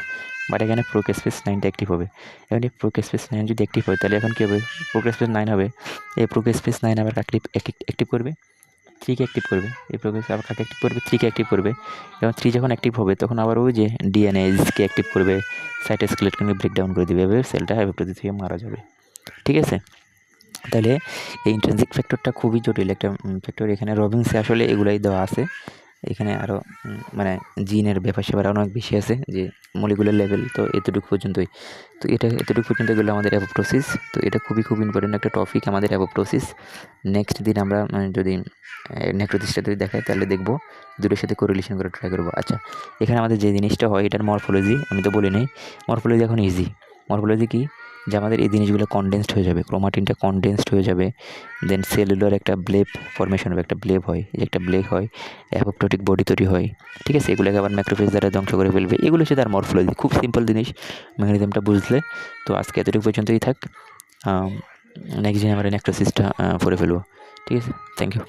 বাট এখানে প্রোক্যাসপিস 9টা অ্যাক্টিভ হবে। এখন এই প্রোক্যাসপিস 9 যদি অ্যাক্টিভ হয় তাহলে এখন কী হবে, প্রোক্যাসপিস 9 হবে, এই প্রোক্যাসপিস 9 আবার অ্যাক্টিভ করবে 3কে অ্যাক্টিভ করবে, এই প্রোক্যাসপিস আবার কাকে অ্যাক্টিভ করবে, 3কে অ্যাক্টিভ করবে। এবং 3 যখন অ্যাক্টিভ হবে তখন আবার ওই যে ডিএনএসকে অ্যাক্টিভ করবে, সাইটোস্কেলেটনকে ব্রেকডাউন করে দেবে, এভাবে সেলটা অ্যাপোপ্টোসিস থেকে মারা যাবে, ঠিক আছে। তাহলে এই ইন্ট্রিনসিক ফ্যাক্টরটা খুবই জটিল একটা ফ্যাক্টর। এখানে রবিনসে আসলে এগুলাই দেওয়া আছে, এখানে আরও মানে জিনের ব্যাপার স্যাপার অনেক বেশি আছে, যে মলিকুলার লেভেল তো এতটুকু পর্যন্তই। তো এটা এতটুকু পর্যন্ত গেলো আমাদের অ্যাপোপ্টোসিস। তো এটা খুবই ইম্পর্টেন্ট একটা টপিক আমাদের অ্যাপোপ্টোসিস। নেক্সট দিন আমরা যদি নেক্রোসিসটা যদি দেখাই তাহলে দেখবো দুটোর সাথে কোরিলেশন করে ট্রাই করবো। আচ্ছা, এখানে আমাদের যে জিনিসটা হয় এটার মরফোলজি আমি তো বলি নাই, মরফোলজি এখন ইজি। মরফোলজি কি, যে আমাদের এই জিনিসগুলো কনডেন্সড হয়ে যাবে, ক্রোমাটিনটা কনডেন্সড হয়ে যাবে, দেন সেলুলার একটা ব্লেব ফরমেশন হবে, একটা ব্লেব হয়, এই যে একটা ব্লেব হয়, অ্যাপোপ্টোটিক বডি তৈরি হয়, ঠিক আছে। এগুলোকে আবার ম্যাক্রোফেজ দ্বারা ধ্বংস করে ফেলবে, এগুলো হচ্ছে তার মরফোলজি, খুব সিম্পল জিনিস মেকানিজমটা বুঝলে। তো আজকে এতটুকু পর্যন্তই থাক, নেক্সট দিন আমরা নেক্রোসিসটা করে ফেলবো, ঠিক আছে। Thank you.